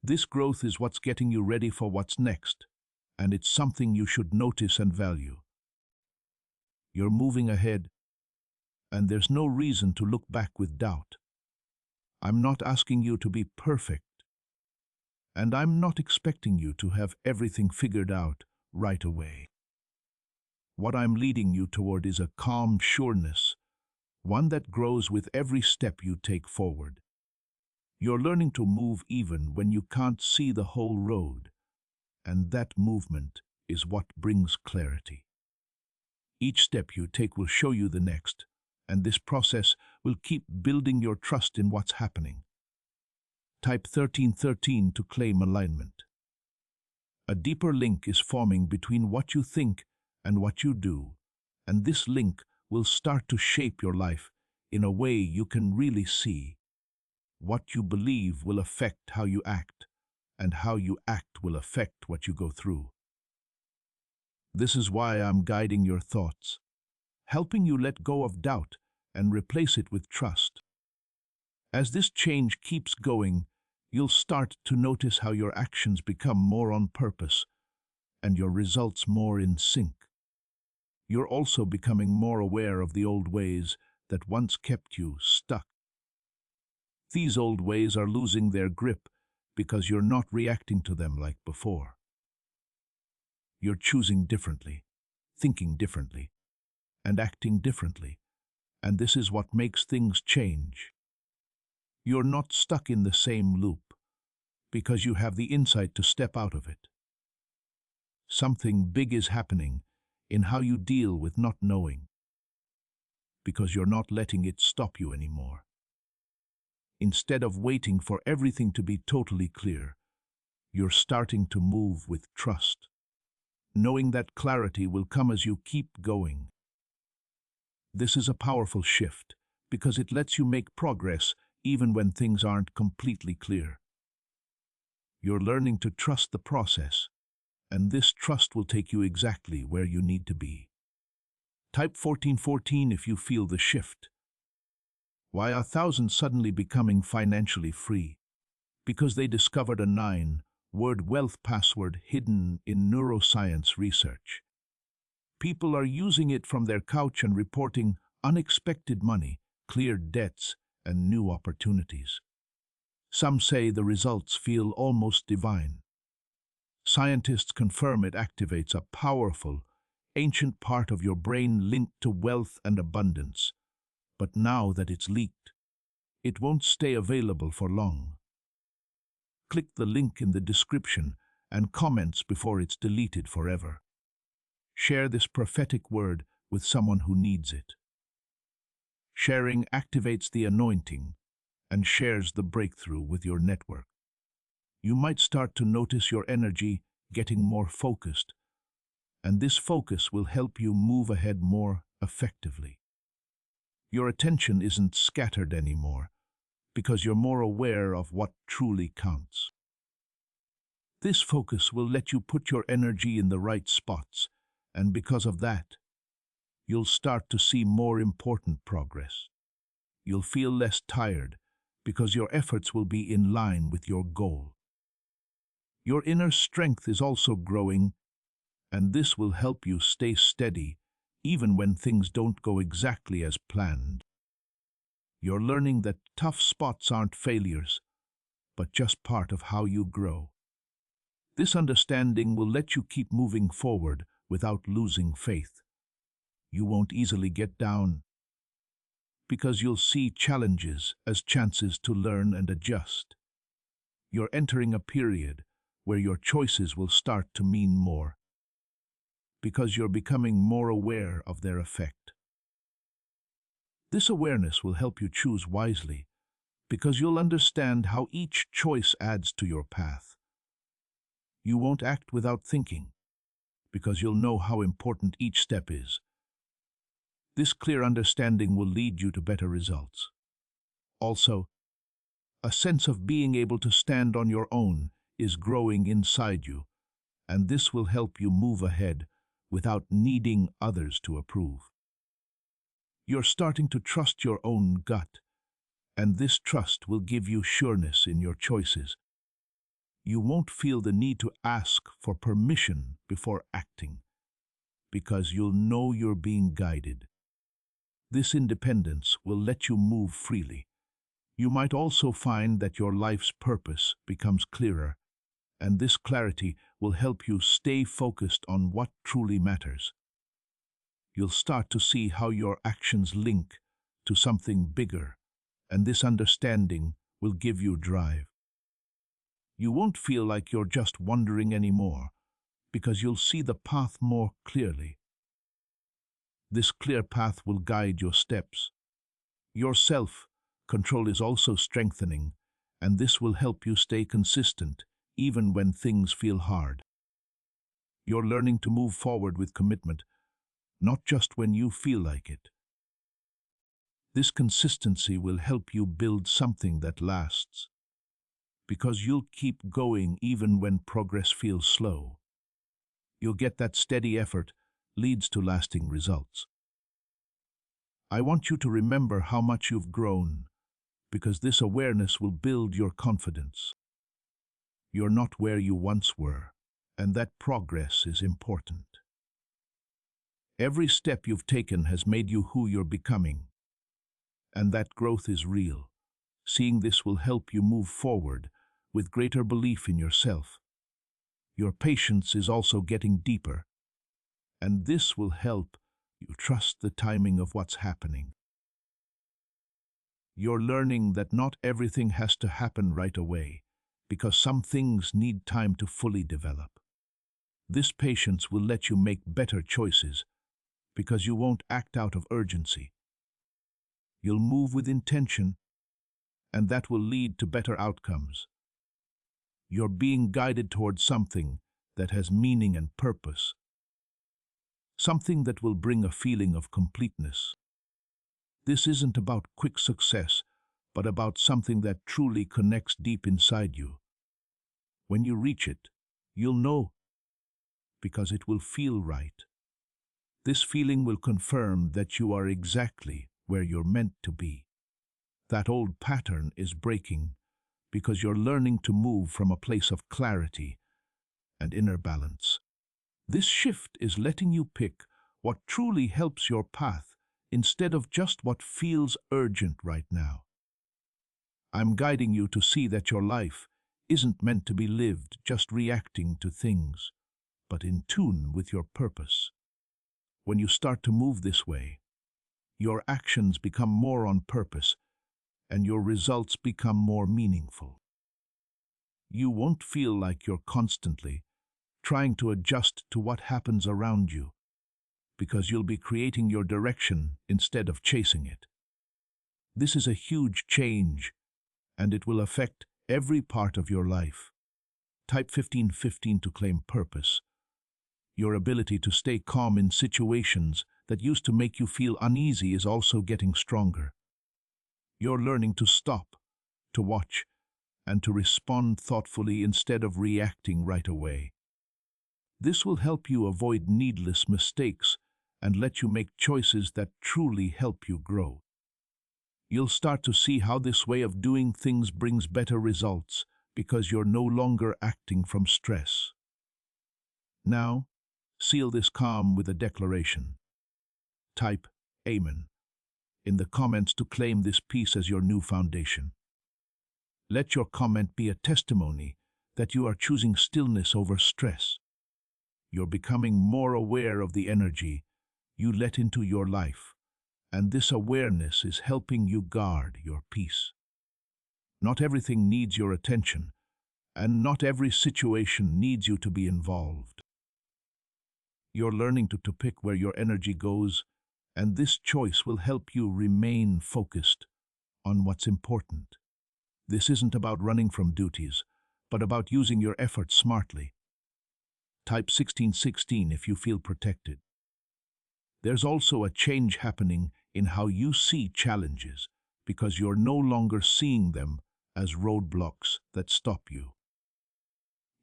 This growth is what's getting you ready for what's next, and it's something you should notice and value. You're moving ahead, and there's no reason to look back with doubt. I'm not asking you to be perfect, and I'm not expecting you to have everything figured out right away. What I'm leading you toward is a calm sureness, one that grows with every step you take forward. You're learning to move even when you can't see the whole road, and that movement is what brings clarity. Each step you take will show you the next, and this process will keep building your trust in what's happening. Type 1313 to claim alignment. A deeper link is forming between what you think and what you do, and this link will start to shape your life in a way you can really see. What you believe will affect how you act, and how you act will affect what you go through. This is why I'm guiding your thoughts, helping you let go of doubt and replace it with trust. As this change keeps going, you'll start to notice how your actions become more on purpose and your results more in sync. You're also becoming more aware of the old ways that once kept you stuck. These old ways are losing their grip because you're not reacting to them like before. You're choosing differently, thinking differently, and acting differently, and this is what makes things change. You're not stuck in the same loop because you have the insight to step out of it. Something big is happening in how you deal with not knowing, because you're not letting it stop you anymore. Instead of waiting for everything to be totally clear, you're starting to move with trust, knowing that clarity will come as you keep going. This is a powerful shift because it lets you make progress even when things aren't completely clear. You're learning to trust the process, and this trust will take you exactly where you need to be. Type 1414 if you feel the shift. Why are thousands suddenly becoming financially free? Because they discovered a 9-word wealth password hidden in neuroscience research. People are using it from their couch and reporting unexpected money, cleared debts, and new opportunities. Some say the results feel almost divine. Scientists confirm it activates a powerful, ancient part of your brain linked to wealth and abundance. But now that it's leaked, it won't stay available for long. Click the link in the description and comments before it's deleted forever. Share this prophetic word with someone who needs it. Sharing activates the anointing and shares the breakthrough with your network. You might start to notice your energy getting more focused, and this focus will help you move ahead more effectively. Your attention isn't scattered anymore because you're more aware of what truly counts. This focus will let you put your energy in the right spots, and because of that, you'll start to see more important progress. You'll feel less tired because your efforts will be in line with your goal. Your inner strength is also growing, and this will help you stay steady even when things don't go exactly as planned. You're learning that tough spots aren't failures, but just part of how you grow. This understanding will let you keep moving forward without losing faith. You won't easily get down because you'll see challenges as chances to learn and adjust. You're entering a period where your choices will start to mean more because you're becoming more aware of their effect. This awareness will help you choose wisely because you'll understand how each choice adds to your path. You won't act without thinking because you'll know how important each step is. This clear understanding will lead you to better results. Also, a sense of being able to stand on your own is growing inside you, and this will help you move ahead without needing others to approve. You're starting to trust your own gut, and this trust will give you sureness in your choices. You won't feel the need to ask for permission before acting, because you'll know you're being guided. This independence will let you move freely. You might also find that your life's purpose becomes clearer, and this clarity will help you stay focused on what truly matters. You'll start to see how your actions link to something bigger, and this understanding will give you drive. You won't feel like you're just wandering anymore, because you'll see the path more clearly. This clear path will guide your steps. Your self-control is also strengthening, and this will help you stay consistent even when things feel hard. You're learning to move forward with commitment, not just when you feel like it. This consistency will help you build something that lasts, because you'll keep going even when progress feels slow. You'll get that steady effort leads to lasting results. I want you to remember how much you've grown, because this awareness will build your confidence. You're not where you once were, and that progress is important. Every step you've taken has made you who you're becoming, and that growth is real. Seeing this will help you move forward with greater belief in yourself. Your patience is also getting deeper, and this will help you trust the timing of what's happening. You're learning that not everything has to happen right away, because some things need time to fully develop. This patience will let you make better choices because you won't act out of urgency. You'll move with intention, and that will lead to better outcomes. You're being guided towards something that has meaning and purpose, something that will bring a feeling of completeness. This isn't about quick success, but about something that truly connects deep inside you. When you reach it, you'll know because it will feel right. This feeling will confirm that you are exactly where you're meant to be. That old pattern is breaking because you're learning to move from a place of clarity and inner balance. This shift is letting you pick what truly helps your path instead of just what feels urgent right now. I'm guiding you to see that your life isn't meant to be lived just reacting to things, but in tune with your purpose. When you start to move this way, your actions become more on purpose and your results become more meaningful. You won't feel like you're constantly trying to adjust to what happens around you, because you'll be creating your direction instead of chasing it. This is a huge change, and it will affect every part of your life. Type 1515 to claim purpose. Your ability to stay calm in situations that used to make you feel uneasy is also getting stronger. You're learning to stop, to watch, and to respond thoughtfully instead of reacting right away. This will help you avoid needless mistakes and let you make choices that truly help you grow. You'll start to see how this way of doing things brings better results because you're no longer acting from stress. Now, seal this calm with a declaration. Type Amen in the comments to claim this peace as your new foundation. Let your comment be a testimony that you are choosing stillness over stress. You're becoming more aware of the energy you let into your life, and this awareness is helping you guard your peace. Not everything needs your attention, and not every situation needs you to be involved. You're learning to pick where your energy goes, and this choice will help you remain focused on what's important. This isn't about running from duties, but about using your efforts smartly. Type 1616 if you feel protected. There's also a change happening in how you see challenges because you're no longer seeing them as roadblocks that stop you.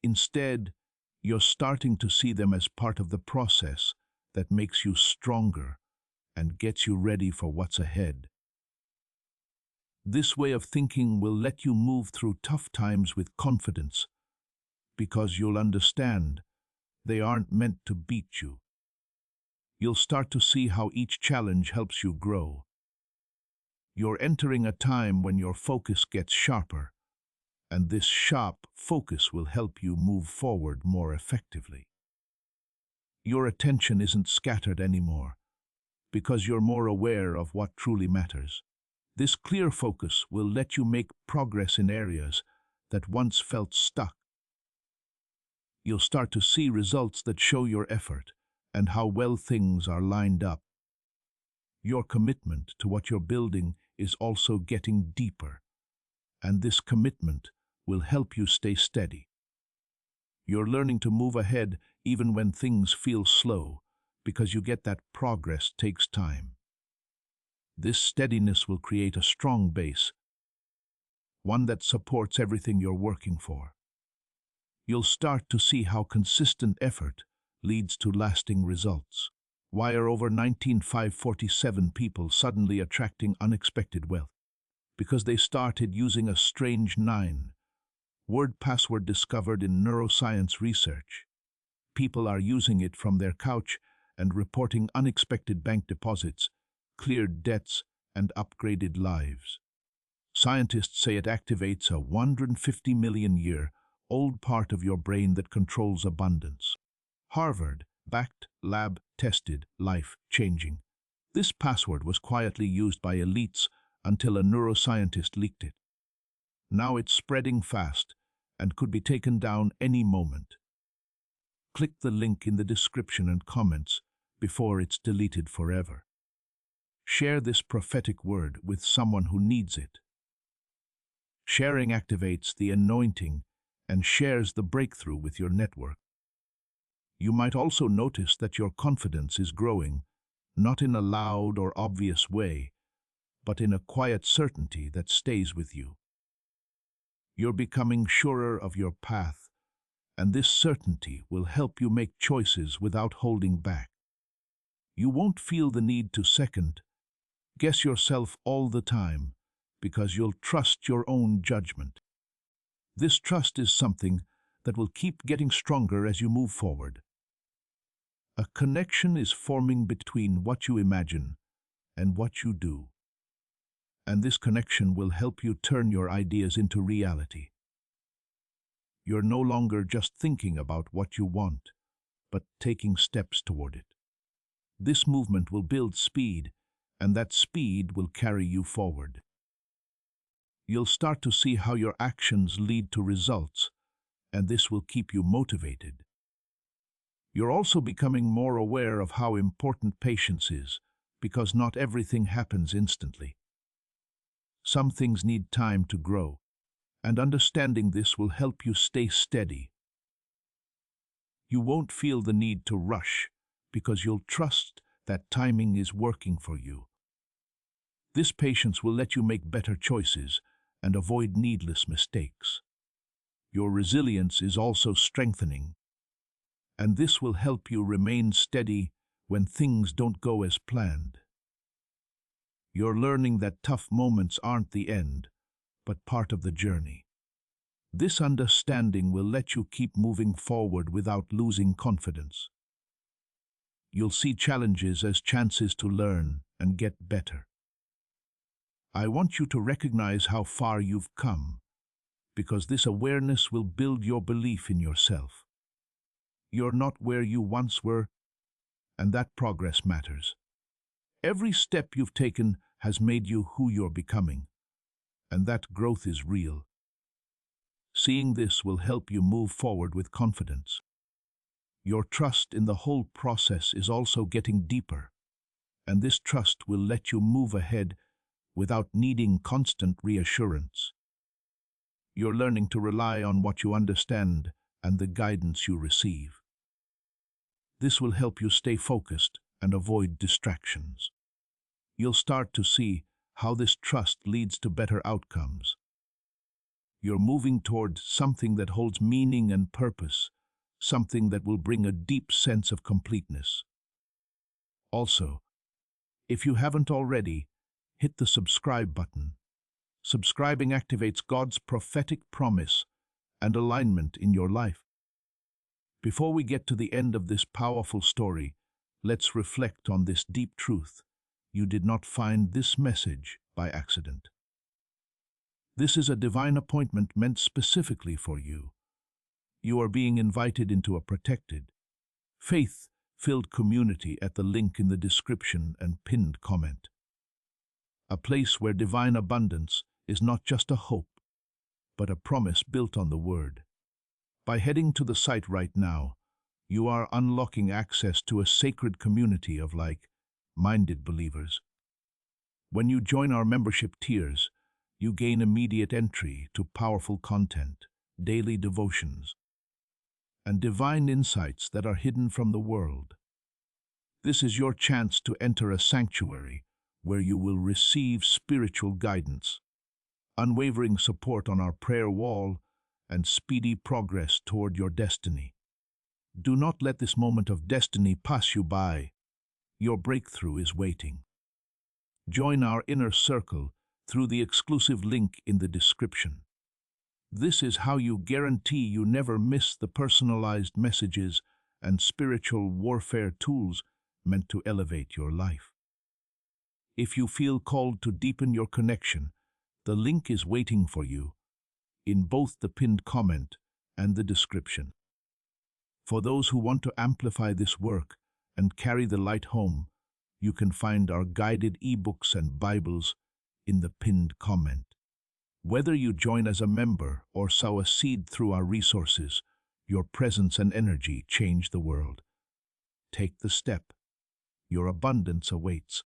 Instead, you're starting to see them as part of the process that makes you stronger and gets you ready for what's ahead. This way of thinking will let you move through tough times with confidence because you'll understand they aren't meant to beat you. You'll start to see how each challenge helps you grow. You're entering a time when your focus gets sharper, and this sharp focus will help you move forward more effectively. Your attention isn't scattered anymore because you're more aware of what truly matters. This clear focus will let you make progress in areas that once felt stuck. You'll start to see results that show your effort and how well things are lined up. Your commitment to what you're building is also getting deeper, and this commitment will help you stay steady. You're learning to move ahead even when things feel slow, because you get that progress takes time. This steadiness will create a strong base, one that supports everything you're working for. You'll start to see how consistent effort leads to lasting results. Why are over 19,547 people suddenly attracting unexpected wealth? Because they started using a strange 9-word password discovered in neuroscience research. People are using it from their couch and reporting unexpected bank deposits, cleared debts, and upgraded lives. Scientists say it activates a 150 million year old part of your brain that controls abundance. Harvard-backed, lab-tested, life-changing. This password was quietly used by elites until a neuroscientist leaked it. Now it's spreading fast and could be taken down any moment. click the link in the description and comments before it's deleted forever. Share this prophetic word with someone who needs it. Sharing activates the anointing and shares the breakthrough with your network. You might also notice that your confidence is growing, not in a loud or obvious way, but in a quiet certainty that stays with you. You're becoming surer of your path, and this certainty will help you make choices without holding back. You won't feel the need to second-guess yourself all the time, because you'll trust your own judgment. This trust is something that will keep getting stronger as you move forward. A connection is forming between what you imagine and what you do. And this connection will help you turn your ideas into reality. You're no longer just thinking about what you want, but taking steps toward it. This movement will build speed, and that speed will carry you forward. You'll start to see how your actions lead to results, and this will keep you motivated. You're also becoming more aware of how important patience is, because not everything happens instantly. Some things need time to grow, and understanding this will help you stay steady. You won't feel the need to rush, because you'll trust that timing is working for you. This patience will let you make better choices and avoid needless mistakes. Your resilience is also strengthening, and this will help you remain steady when things don't go as planned. You're learning that tough moments aren't the end, but part of the journey. This understanding will let you keep moving forward without losing confidence. You'll see challenges as chances to learn and get better. I want you to recognize how far you've come, because this awareness will build your belief in yourself. You're not where you once were, and that progress matters. Every step you've taken has made you who you're becoming, and that growth is real. Seeing this will help you move forward with confidence. Your trust in the whole process is also getting deeper, and this trust will let you move ahead without needing constant reassurance. You're learning to rely on what you understand and the guidance you receive. This will help you stay focused and avoid distractions. You'll start to see how this trust leads to better outcomes. You're moving toward something that holds meaning and purpose, something that will bring a deep sense of completeness. Also, if you haven't already, hit the subscribe button. Subscribing activates God's prophetic promise and alignment in your life. Before we get to the end of this powerful story, let's reflect on this deep truth. You did not find this message by accident. This is a divine appointment meant specifically for you. You are being invited into a protected, faith-filled community at the link in the description and pinned comment. A place where divine abundance is not just a hope, but a promise built on the Word. By heading to the site right now, you are unlocking access to a sacred community of like-minded believers. When you join our membership tiers, you gain immediate entry to powerful content, daily devotions, and divine insights that are hidden from the world. This is your chance to enter a sanctuary where you will receive spiritual guidance, unwavering support on our prayer wall, and speedy progress toward your destiny. Do not let this moment of destiny pass you by. Your breakthrough is waiting. Join our inner circle through the exclusive link in the description. This is how you guarantee you never miss the personalized messages and spiritual warfare tools meant to elevate your life. If you feel called to deepen your connection, the link is waiting for you in both the pinned comment and the description. For those who want to amplify this work and carry the light home, you can find our guided ebooks and Bibles in the pinned comment. Whether you join as a member or sow a seed through our resources, Your presence and energy change the world. Take the step. Your abundance awaits.